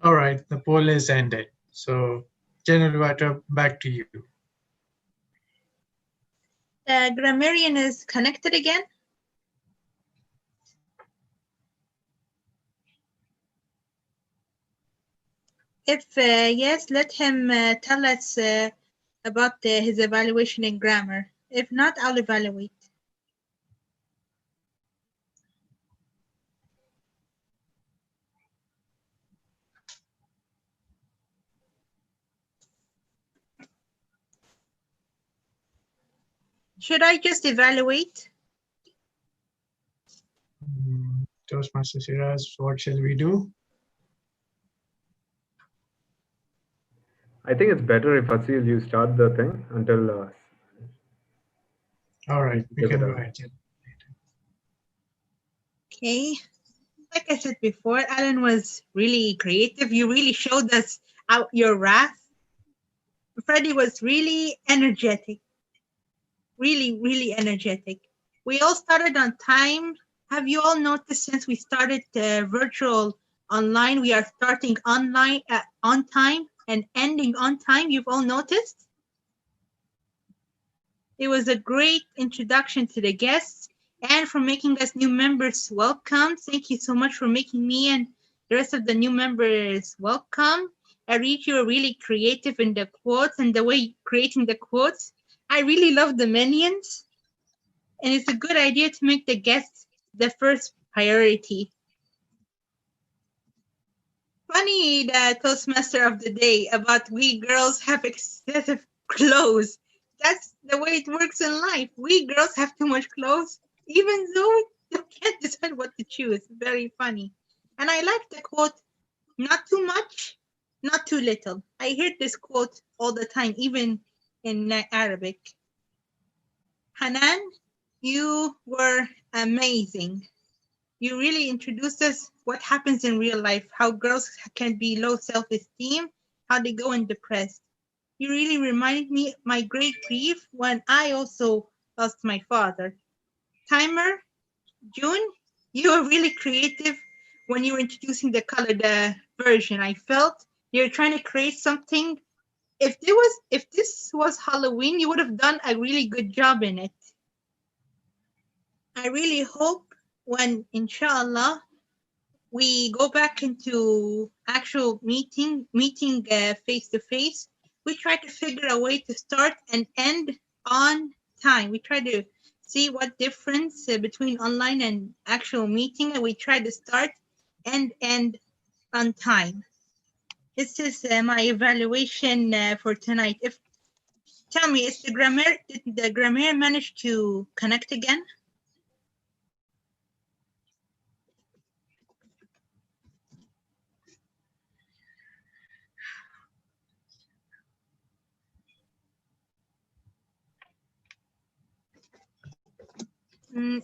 All right, the poll is ended. So, General Water, back to you. The grammarian is connected again. If yes, let him tell us about his evaluation in grammar. If not, I'll evaluate. Should I just evaluate? Toastmaster Shiraz, what shall we do? I think it's better if Asil, you start the thing until. All right, we can go ahead. Okay. Like I said before, Alan was really creative. You really showed us out your wrath. Freddie was really energetic. Really, really energetic. We all started on time. Have you all noticed since we started virtual online, we are starting online on time and ending on time? You've all noticed? It was a great introduction to the guests and for making us new members welcome. Thank you so much for making me and the rest of the new members welcome. Arif, you were really creative in the quotes and the way creating the quotes. I really love the minions. And it's a good idea to make the guests the first priority. Funny, the Toastmaster of the day about we girls have excessive clothes. That's the way it works in life. We girls have too much clothes, even though we can't decide what to choose. Very funny. And I like the quote, not too much, not too little. I hear this quote all the time, even in Arabic. Hanan, you were amazing. You really introduced us what happens in real life, how girls can be low self-esteem, how they go and depressed. You really reminded me my great grief when I also lost my father. Timer, June, you were really creative when you were introducing the colored version. I felt you're trying to create something if this was Halloween, you would have done a really good job in it. I really hope when, inshallah, we go back into actual meeting face to face, we try to figure a way to start and end on time. We try to see what difference between online and actual meeting, and we try to start and end on time. This is my evaluation for tonight. Tell me, did the grammar manage to connect again?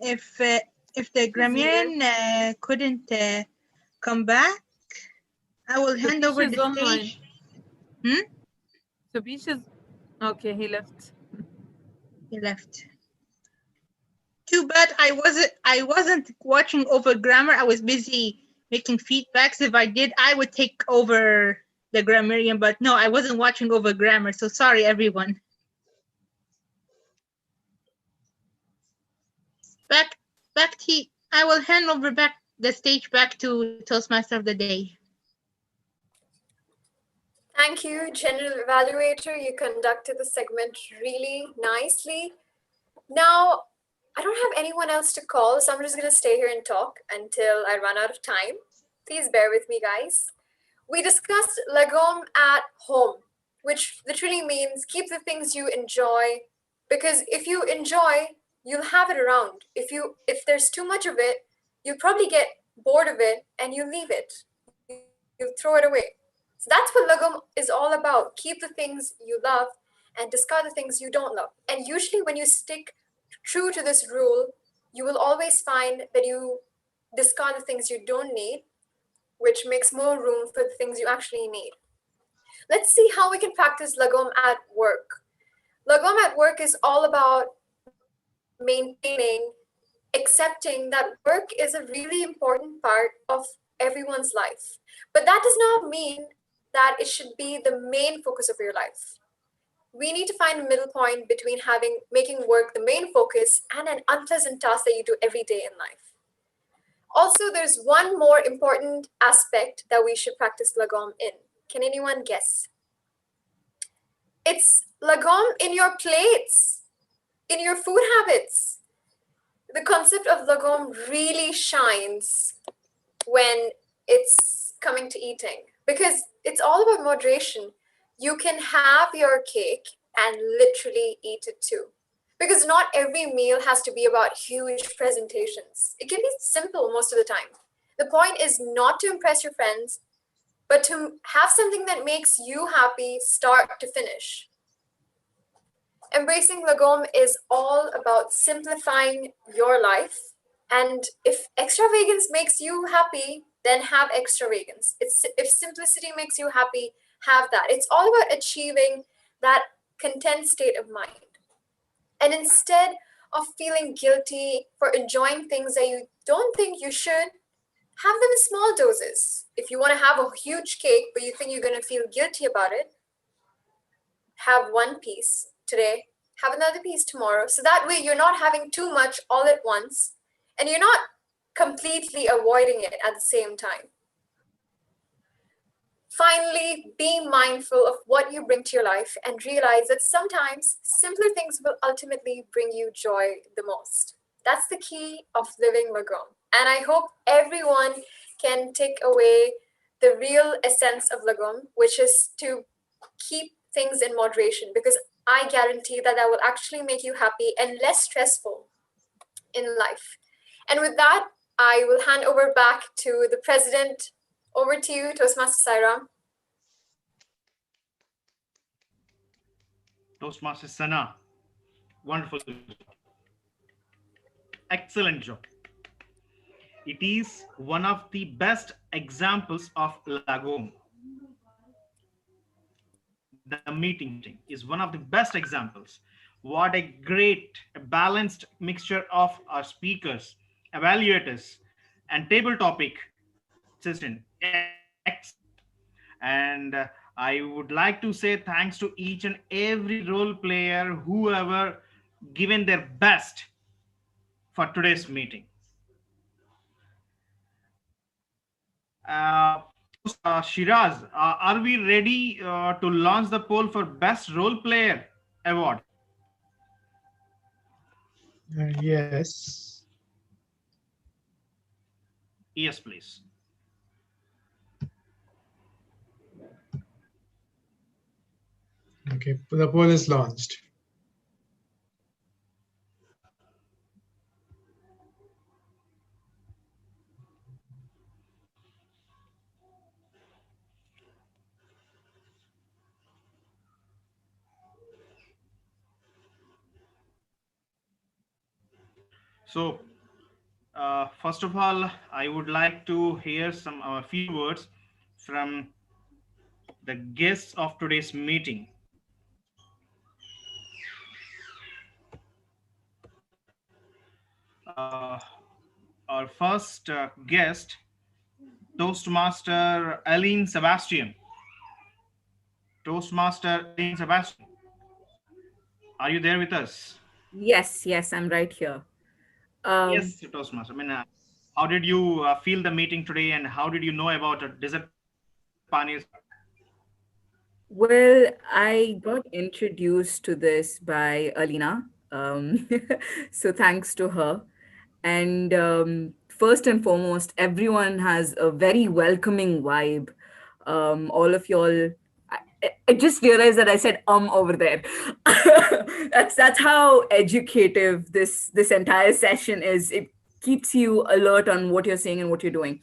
If the grammarian couldn't come back, I will hand over the stage. So Bisha's okay. He left. He left. Too bad I wasn't watching over grammar. I was busy making feedbacks. If I did, I would take over the grammarian, but no, I wasn't watching over grammar. So sorry, everyone. Back to I will hand over the stage back to Toastmaster of the Day. Thank you, General Evaluator. You conducted the segment really nicely. Now, I don't have anyone else to call, so I'm just going to stay here and talk until I run out of time. Please bear with me, guys. We discussed Lagom at home, which literally means keep the things you enjoy, because if you enjoy, you'll have it around. If there's too much of it, you'll probably get bored of it and you leave it. You'll throw it away. So that's what Lagom is all about. Keep the things you love and discard the things you don't love. And usually when you stick true to this rule, you will always find that you discard the things you don't need, which makes more room for the things you actually need. Let's see how we can practice Lagom at work. Lagom at work is all about maintaining, accepting that work is a really important part of everyone's life. But that does not mean that it should be the main focus of your life. We need to find a middle point between making work the main focus and an unpleasant task that you do every day in life. Also, there's one more important aspect that we should practice Lagom in. Can anyone guess? It's Lagom in your plates, in your food habits. The concept of Lagom really shines when it's coming to eating, because it's all about moderation. You can have your cake and literally eat it too. Because not every meal has to be about huge presentations. It can be simple most of the time. The point is not to impress your friends, but to have something that makes you happy start to finish. Embracing Lagom is all about simplifying your life. And if extravagance makes you happy, then have extravagance. If simplicity makes you happy, have that. It's all about achieving that content state of mind. And instead of feeling guilty for enjoying things that you don't think you should, have them in small doses. If you want to have a huge cake, but you think you're going to feel guilty about it, have one piece today, have another piece tomorrow. So that way you're not having too much all at once, and you're not completely avoiding it at the same time. Finally, be mindful of what you bring to your life and realize that sometimes simpler things will ultimately bring you joy the most. That's the key of living Lagom. And I hope everyone can take away the real essence of Lagom, which is to keep things in moderation, because I guarantee that will actually make you happy and less stressful in life. And with that, I will hand over back to the president. Over to you, Toastmaster Sairam. Toastmaster Sana, wonderful job. Excellent job. It is one of the best examples of Lagom. The meeting is one of the best examples. What a great, balanced mixture of our speakers, evaluators, and table topic session. Excellent. And I I would like to say thanks to each and every role player, whoever given their best for today's meeting. Shiraz, are we ready to launch the poll for Best Role Player Award? Yes. Yes, please. Okay, the poll is launched. So, first of all, I would like to hear some few words from the guests of today's meeting. Uh, our first guest, Toastmaster Aline Sebastian. Toastmaster Aline Sebastian, are you there with us? Yes, I'm right here. Yes, Toastmaster. I mean, how did you feel the meeting today, and how did you know about Desert Panis? Well, I got introduced to this by Alina. So thanks to her. And first and foremost, everyone has a very welcoming vibe. All of y'all, I just realized that I said over there. That's how educative this entire session is. It keeps you alert on what you're saying and what you're doing.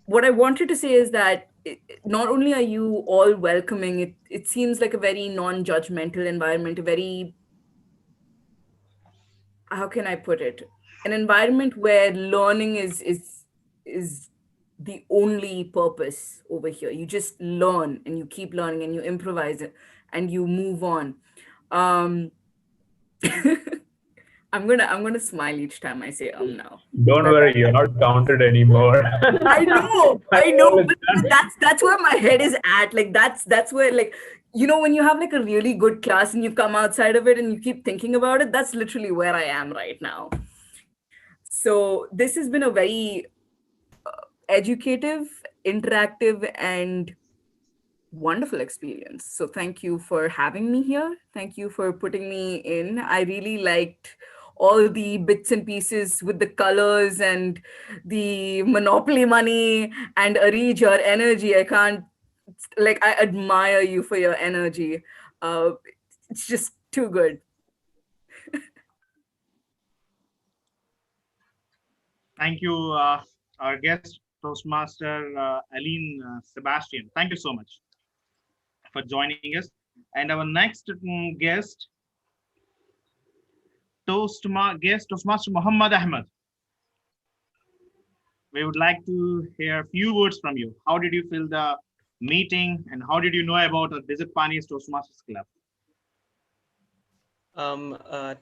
What I wanted to say is that not only are you all welcoming, it seems like a very non-judgmental environment, a very, how can I put it, an environment where learning is the only purpose over here. You just learn and you keep learning and you improvise it and you move on. um I'm gonna smile each time I say now. Don't worry, you're not counted anymore. I know, but that's where my head is at. Like that's where, like, when you have like a really good class and you come outside of it and you keep thinking about it, that's literally where I am right now. So this has been a very educative, interactive, and wonderful experience. So thank you for having me here. Thank you for putting me in. I really liked all the bits and pieces with the colors and the Monopoly money and Arij, your energy. I admire you for your energy. It's just too good. Thank you, our guest, Toastmaster Aline Sebastian. Thank you so much for joining us. And our next guest, Toastmaster Muhammad Ahmed. We would like to hear a few words from you. How did you feel the meeting, and how did you know about the Desert Panis Toastmasters Club?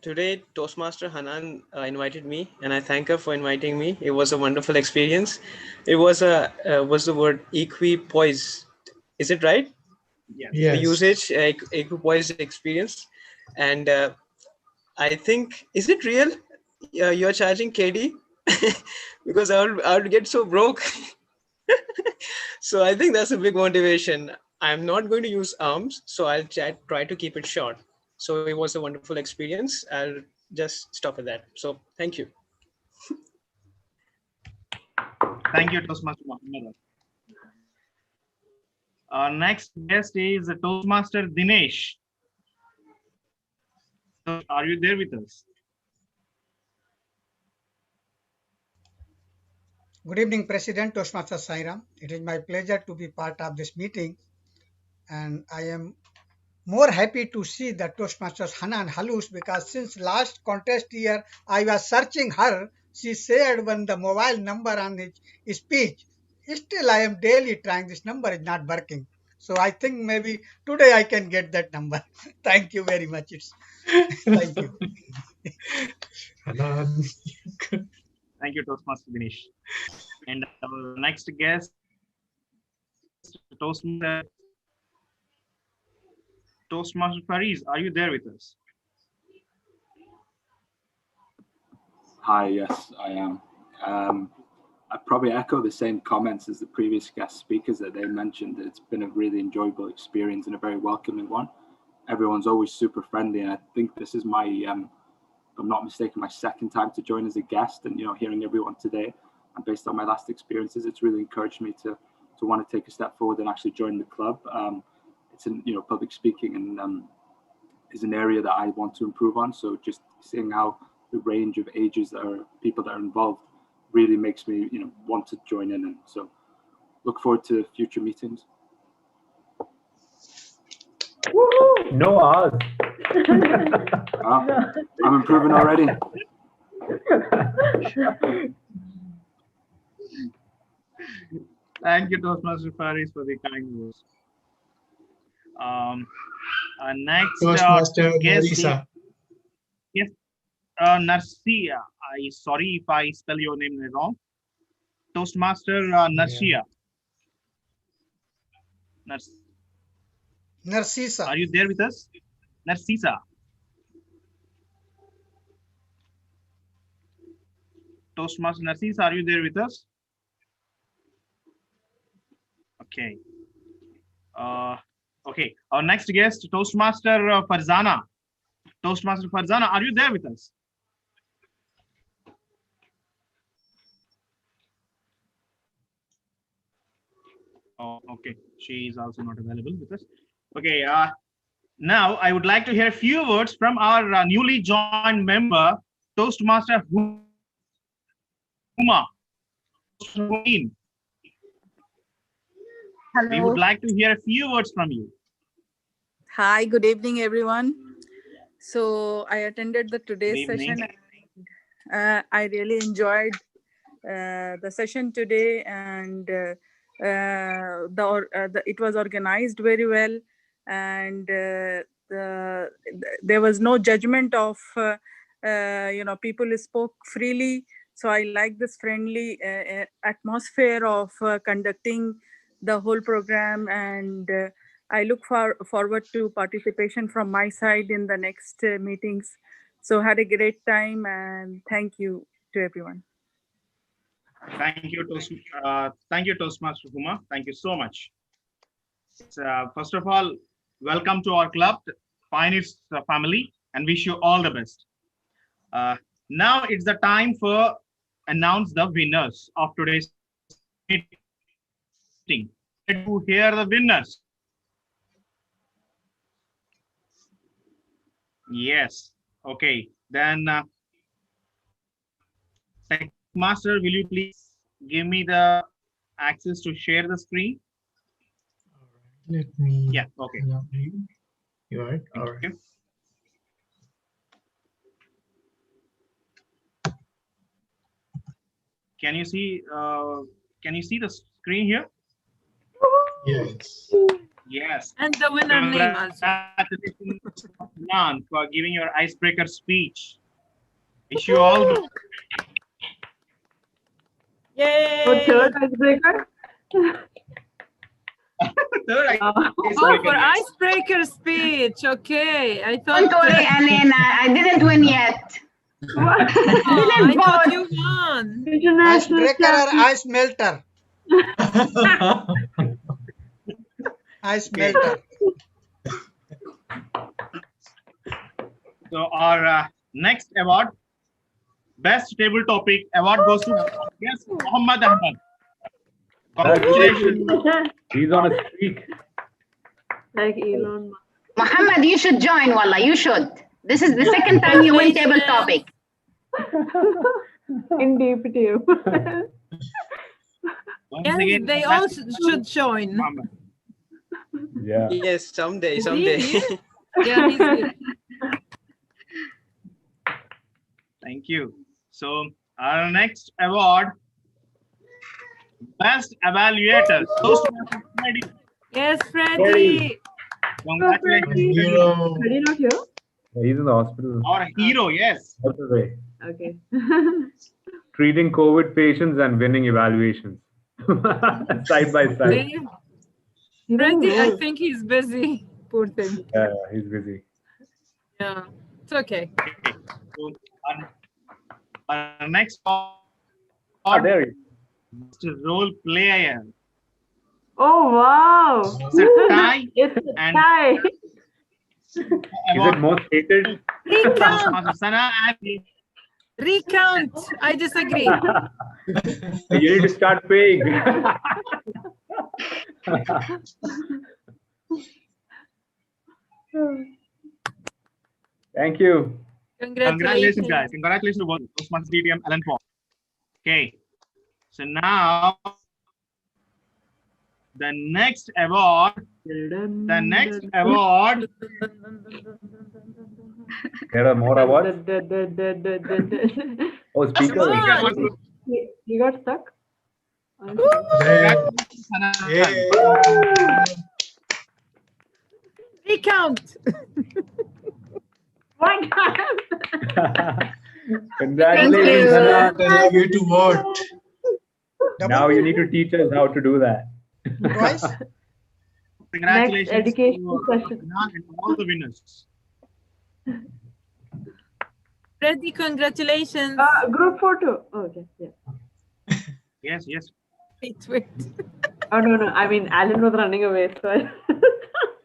Today, Toastmaster Hanan invited me, and I thank her for inviting me. It was a wonderful experience. It was what's the word, equipoise? Is it right? Yes. The usage, equipoise experience, and I think, is it real? You're charging KD because I would get so broke. So I think that's a big motivation. I'm not going to use arms, so I'll try to keep it short. So it was a wonderful experience. I'll just stop at that. So thank you. Thank you, Toastmaster Muhammad. Our next guest is Toastmaster Dinesh. So are you there with us? Good evening, President Toastmaster Sairam. It is my pleasure to be part of this meeting, and I am more happy to see the Toastmasters Hana and Halush, because since last contest year I was searching her. She shared when the mobile number on his speech. Still, I am daily trying. This number is not working. So I think maybe today I can get that number. Thank you very much. Thank you. Thank you, Toastmaster Dinesh. And our next guest, Toastmaster Toastmaster Faris, are you there with us? Hi, yes, I am. I probably echo the same comments as the previous guest speakers that they mentioned. It's been a really enjoyable experience and a very welcoming one. Everyone's always super friendly, and I think this is my, if I'm not mistaken, my second time to join as a guest. And hearing everyone today, and based on my last experiences, it's really encouraged me to want to take a step forward and actually join the club. It's in public speaking and is an area that I want to improve on. So just seeing how the range of ages that are people that are involved really makes me want to join in, and so look forward to future meetings. No hours. I'm improving already. Thank you, Toastmaster Faris, for the kind words. Next, Toastmaster guest. Marisa. Yes, Narsia. Sorry if I spell your name wrong. Toastmaster Narsia. Narcisa. Are you there with us? Narcisa. Toastmaster Narcisa, are you there with us? Okay. Okay. Our next guest, Toastmaster Farzana. Toastmaster Farzana, are you there with us? Oh, okay. She is also not available with us. Okay. Now I would like to hear a few words from our newly joined member, Toastmaster Huma. Hello. We would like to hear a few words from you. Hi, good evening, everyone. So I attended the today's session. I really enjoyed the session today, and it was organized very well, and there was no judgment of people spoke freely. So I like this friendly atmosphere of conducting the whole program, and I look forward to participation from my side in the next meetings. So had a great time, and thank you to everyone. Thank you, Toastmaster Huma. Thank you so much. First of all, welcome to our club, Pioneers family, and wish you all the best. Now it's the time for announce the winners of today's meeting. To hear the winners. Yes. Okay. Then, Tech Master, will you please give me the access to share the screen? Let me. Yeah. Okay. You are all right. Can you see? Can you see the screen here? Yes. Yes. And the winner name also. Congratulations, Nan, for giving your icebreaker speech. Wish you all. Yay! Oh, third icebreaker. Oh, for icebreaker speech. Okay, I thought. Don't worry, Alena. I didn't win yet. I thought you won. Icebreaker or ice melter? Ice melter. So our next award, best table topic award goes to yes, Muhammad Ahmad. Congratulations. He's on a streak. Like Elon Musk. Muhammad, you should join, Wallah. You should. This is the second time you win table topic. Indeed, you. Yes, they all should join. Yeah. Yes, someday. Yeah, he's here. Thank you. So our next award, best evaluator. Yes, Freddie. Congratulations. Freddie not here? He's in the hospital. Our hero, yes. Okay. Treating COVID patients and winning evaluations. Side by side. Freddie, I think he's busy. Poor thing. Yeah, he's busy. Yeah, it's okay. So our next part, there he is. Mr. Role Play I am. Oh wow! It's a tie. It's a And tie. Is it most hated? Recount. Sana and Recount. I disagree. You need to start paying. Thank you. Congratulations, guys. Congratulations to both Toastmasters DTM Alan Paul. Okay. So now the next award. There are more awards. Oh, speaker. You got stuck? Recount. One Congratulations, Sana. Telling you to vote. Now you need to teach us how to do that. Twice? Congratulations Next education to session. Adnan and all the winners. Freddy, congratulations. Group photo. Oh, okay, yeah. Yes, yes. Wait. Oh no, I mean Alan was running away, so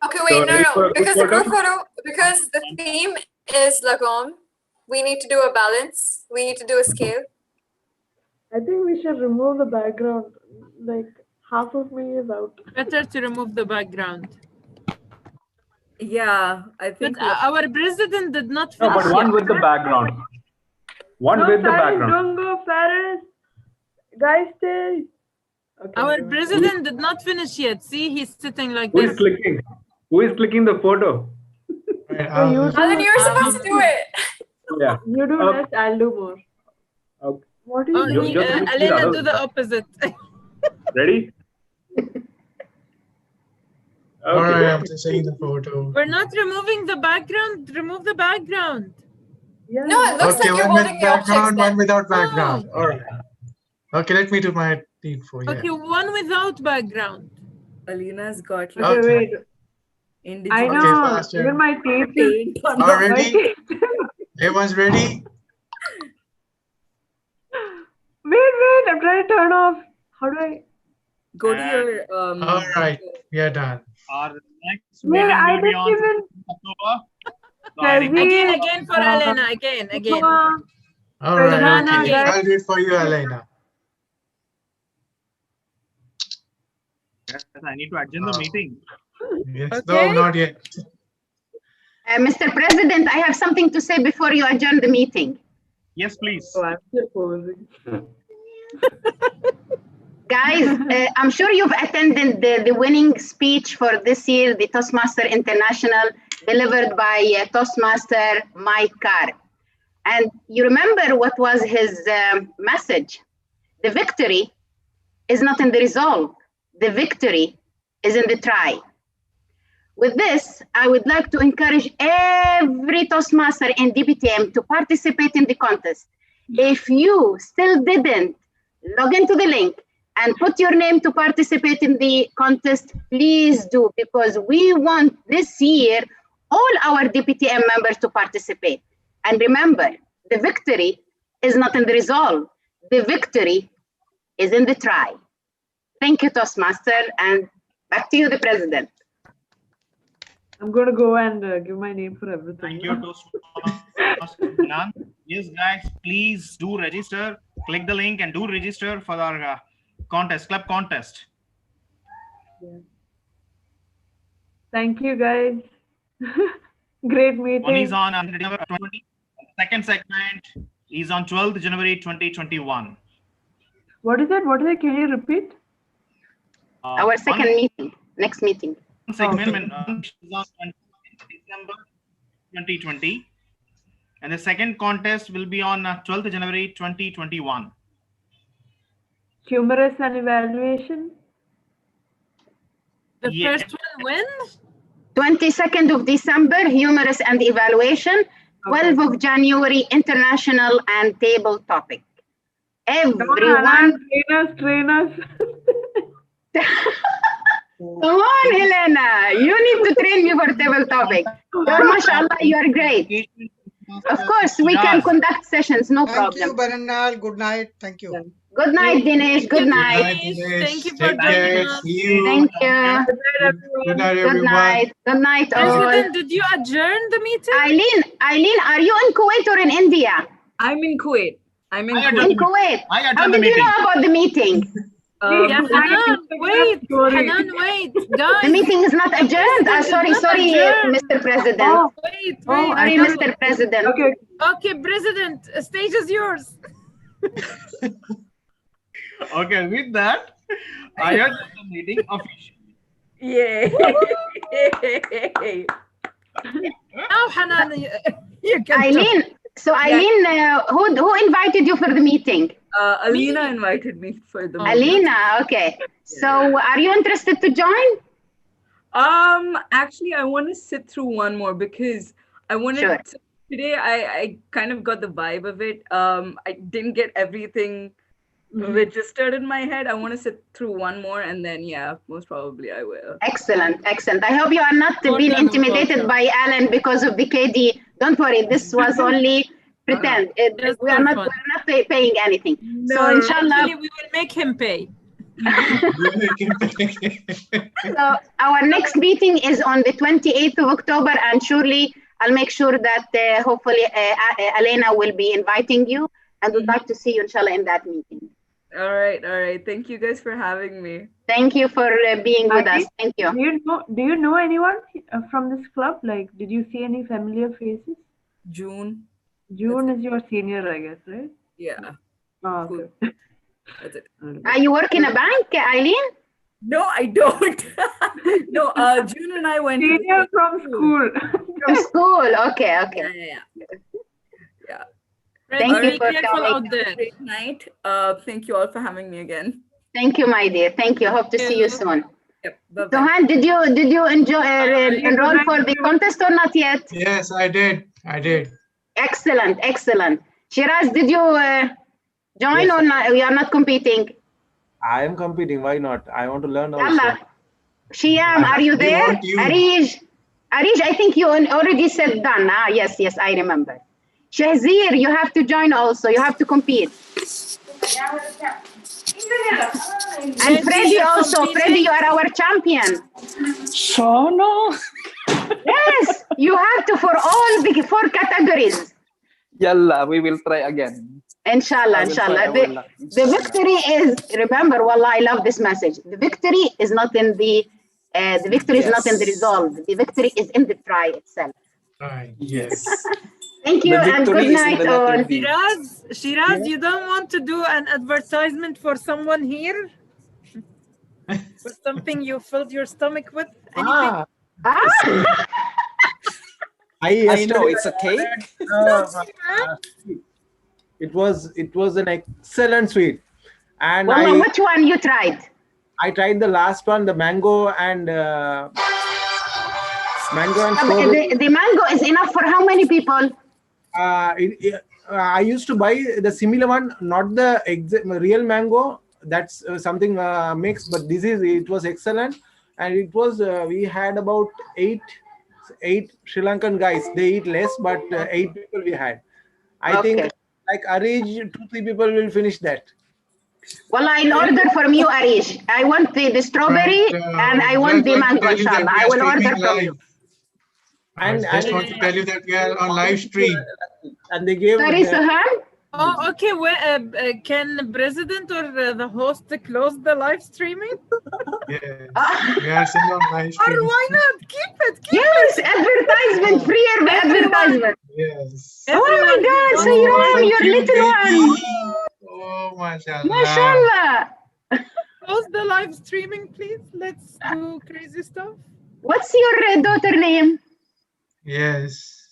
Okay, wait, no. Because the group photo, because the theme is Lagom, we need to do a balance. We need to do a scale. I think we should remove the background. Like half of me is out. Better to remove the background. Yeah, I think. But our president did not No, finish but one yet. with the background. One No, with the Faris, background. don't go, Faris. Guys, stay. Okay, Our never mind. president did not finish yet. See, he's sitting like Who this. is clicking? Who is clicking the photo? Alan, you're supposed to do it. Yeah. You do less, I'll do more. Okay. What are you Oh, doing? Elena, do the opposite. Ready? All right, I'm just saying the photo. We're not removing the background. Remove the background. Yeah. No, it looks Okay, like you're one with holding the objects background, one then. without background. All right. Okay, let me do my info. Yeah. Okay, one without background. Alina's got Okay, wait. I indigenous. know. faster. Even my tape is All ready? Everyone's ready? Wait, I'm trying to turn off. How do I? Go to your All right, we are done. Our next Wait, meeting I will be didn't on even. October. So I repeat, Again for Elena. Again. All right, Farhana, okay. guys. I'll do it for you, Elena. yes, I need to adjourn the meeting. Yes, no, not yet. Mr. President, I have something to say before you adjourn the meeting. Yes, please. Oh, I'm still posing. Guys, I'm sure you've attended the winning speech for this year, the Toastmaster International, delivered by Toastmaster Mike Carr. And you remember what was his message? The victory is not in the result. The victory is in the try. With this, I would like to encourage every Toastmaster in DPTM to participate in the contest. If you still didn't log into the link and put your name to participate in the contest, please do, because we want this year all our DPTM members to participate. And remember, the victory is not in the result. The victory is in the try. Thank you, Toastmaster, and back to you, the President. I'm going to go and give my name for everything. Thank you, Toastmaster Nan. Yes, guys, please do register. Click the link and do register for our contest, club contest. Yeah. Thank you, guys. Great meeting. One is on January 2020. Second segment is on 12th January 2021. What is it? Can you repeat? Our second meeting, next meeting. Segment is on 20th December 2020. And the second contest will be on 12th January 2021. Humorous and evaluation. The first one when? 22nd of December, humorous and evaluation. 12th of January, international and table topic. Everyone. Train us. Come on, Helena. You need to train me for table topic. You're, mashallah, you're great. Of course, we can conduct sessions, no problem. Thank you, Baranal. Good night. Thank you. Good night, Dinesh. Good night. Thank you for Take care. joining us. See you. Thank you. Good night, Good everyone. night. Good night, all. President, did you adjourn the meeting? Eileen, are you in Kuwait or in India? I'm in Kuwait. I'm in Kuwait. In Kuwait. How did you know about the meeting? Yeah, Hanan, wait. Hanan, wait. Guys. The meeting is not adjourned. Sorry, Mr. President. Wait. Sorry, Mr. President. Okay, President, stage is yours. Okay, with that, I adjourn the meeting officially. Yay. Now, Hanan, you can Eileen, who invited you for the meeting? Alina invited me for the meeting. Alina, okay. So are you interested to join? Actually, I want to sit through one more because I wanted to, today I kind of got the vibe of it. I didn't get everything registered in my head. I want to sit through one more and then, yeah, most probably I will. Excellent. I hope you are not being intimidated by Alan because of the KD. Don't worry, this was only pretend. We are not paying anything. No, so inshallah, actually, we will make him pay. So our next meeting is on the 28th of October, and surely I'll make sure that hopefully Elena will be inviting you, and would like to see you inshallah in that meeting. All right. Thank you guys for having me. Thank you for being with us. Thank you. Do you know anyone from this club? Like, did you see any familiar faces? June is your senior, I guess, right? Yeah. Oh, cool. okay. That's it. Are you work in a bank, Eileen? No, I don't. No, June and I went senior from school. From school. Okay. Yeah. Thank you for coming. out there. Great night. Thank you all for having me again. Thank you, my dear. Thank you. Hope to see you soon. Yep. Bye-bye. Sohan, did you enjoy enroll for the contest or not yet? Yes, I did. Excellent. Shiraz, did you join or not? You are not competing? I am competing. Why not? I want to learn also. Yalla. Shiam, are you there? Arish, I think you already said done. Yes, I remember. Shahzir, you have to join also. You have to compete. And Freddy also. Freddy, you are our champion. So no. Yes, you have to for all the 4 categories. Yalla, we will try again. Inshallah. The victory is, remember, wallah, I love this message. The victory is not in the victory is not in the result. The victory is in the try itself. Yes. Thank you and good night all. Shiraz, you don't want to do an advertisement for someone here? For something you filled your stomach with? Anything? I know it's a cake. It was an excellent sweet. And Wallah, which one you tried? I tried the last one, the mango and strawberry. The mango is enough for how many people? I used to buy the similar one, not the real mango. That's something mixed, but it was excellent. And it was, we had about eight Sri Lankan guys. They eat less, but 8 people we had. I think like Arish, 2-3 people will finish that. Well, I'll order from you, Arish. I want the strawberry and I want the mango, inshallah. I will order from you. And I just want to tell you that we are on live stream. And they gave. Sorry, Suhan? Oh, okay. Can the president or the host close the live streaming? Yes. We are still on live stream. Or why not? Keep it. Yes, advertisement, free advertisement. Yes. Oh my God, Sayram, your little one. Oh, mashallah. Mashallah. Close the live streaming, please. Let's do crazy stuff. What's your daughter name? Yes.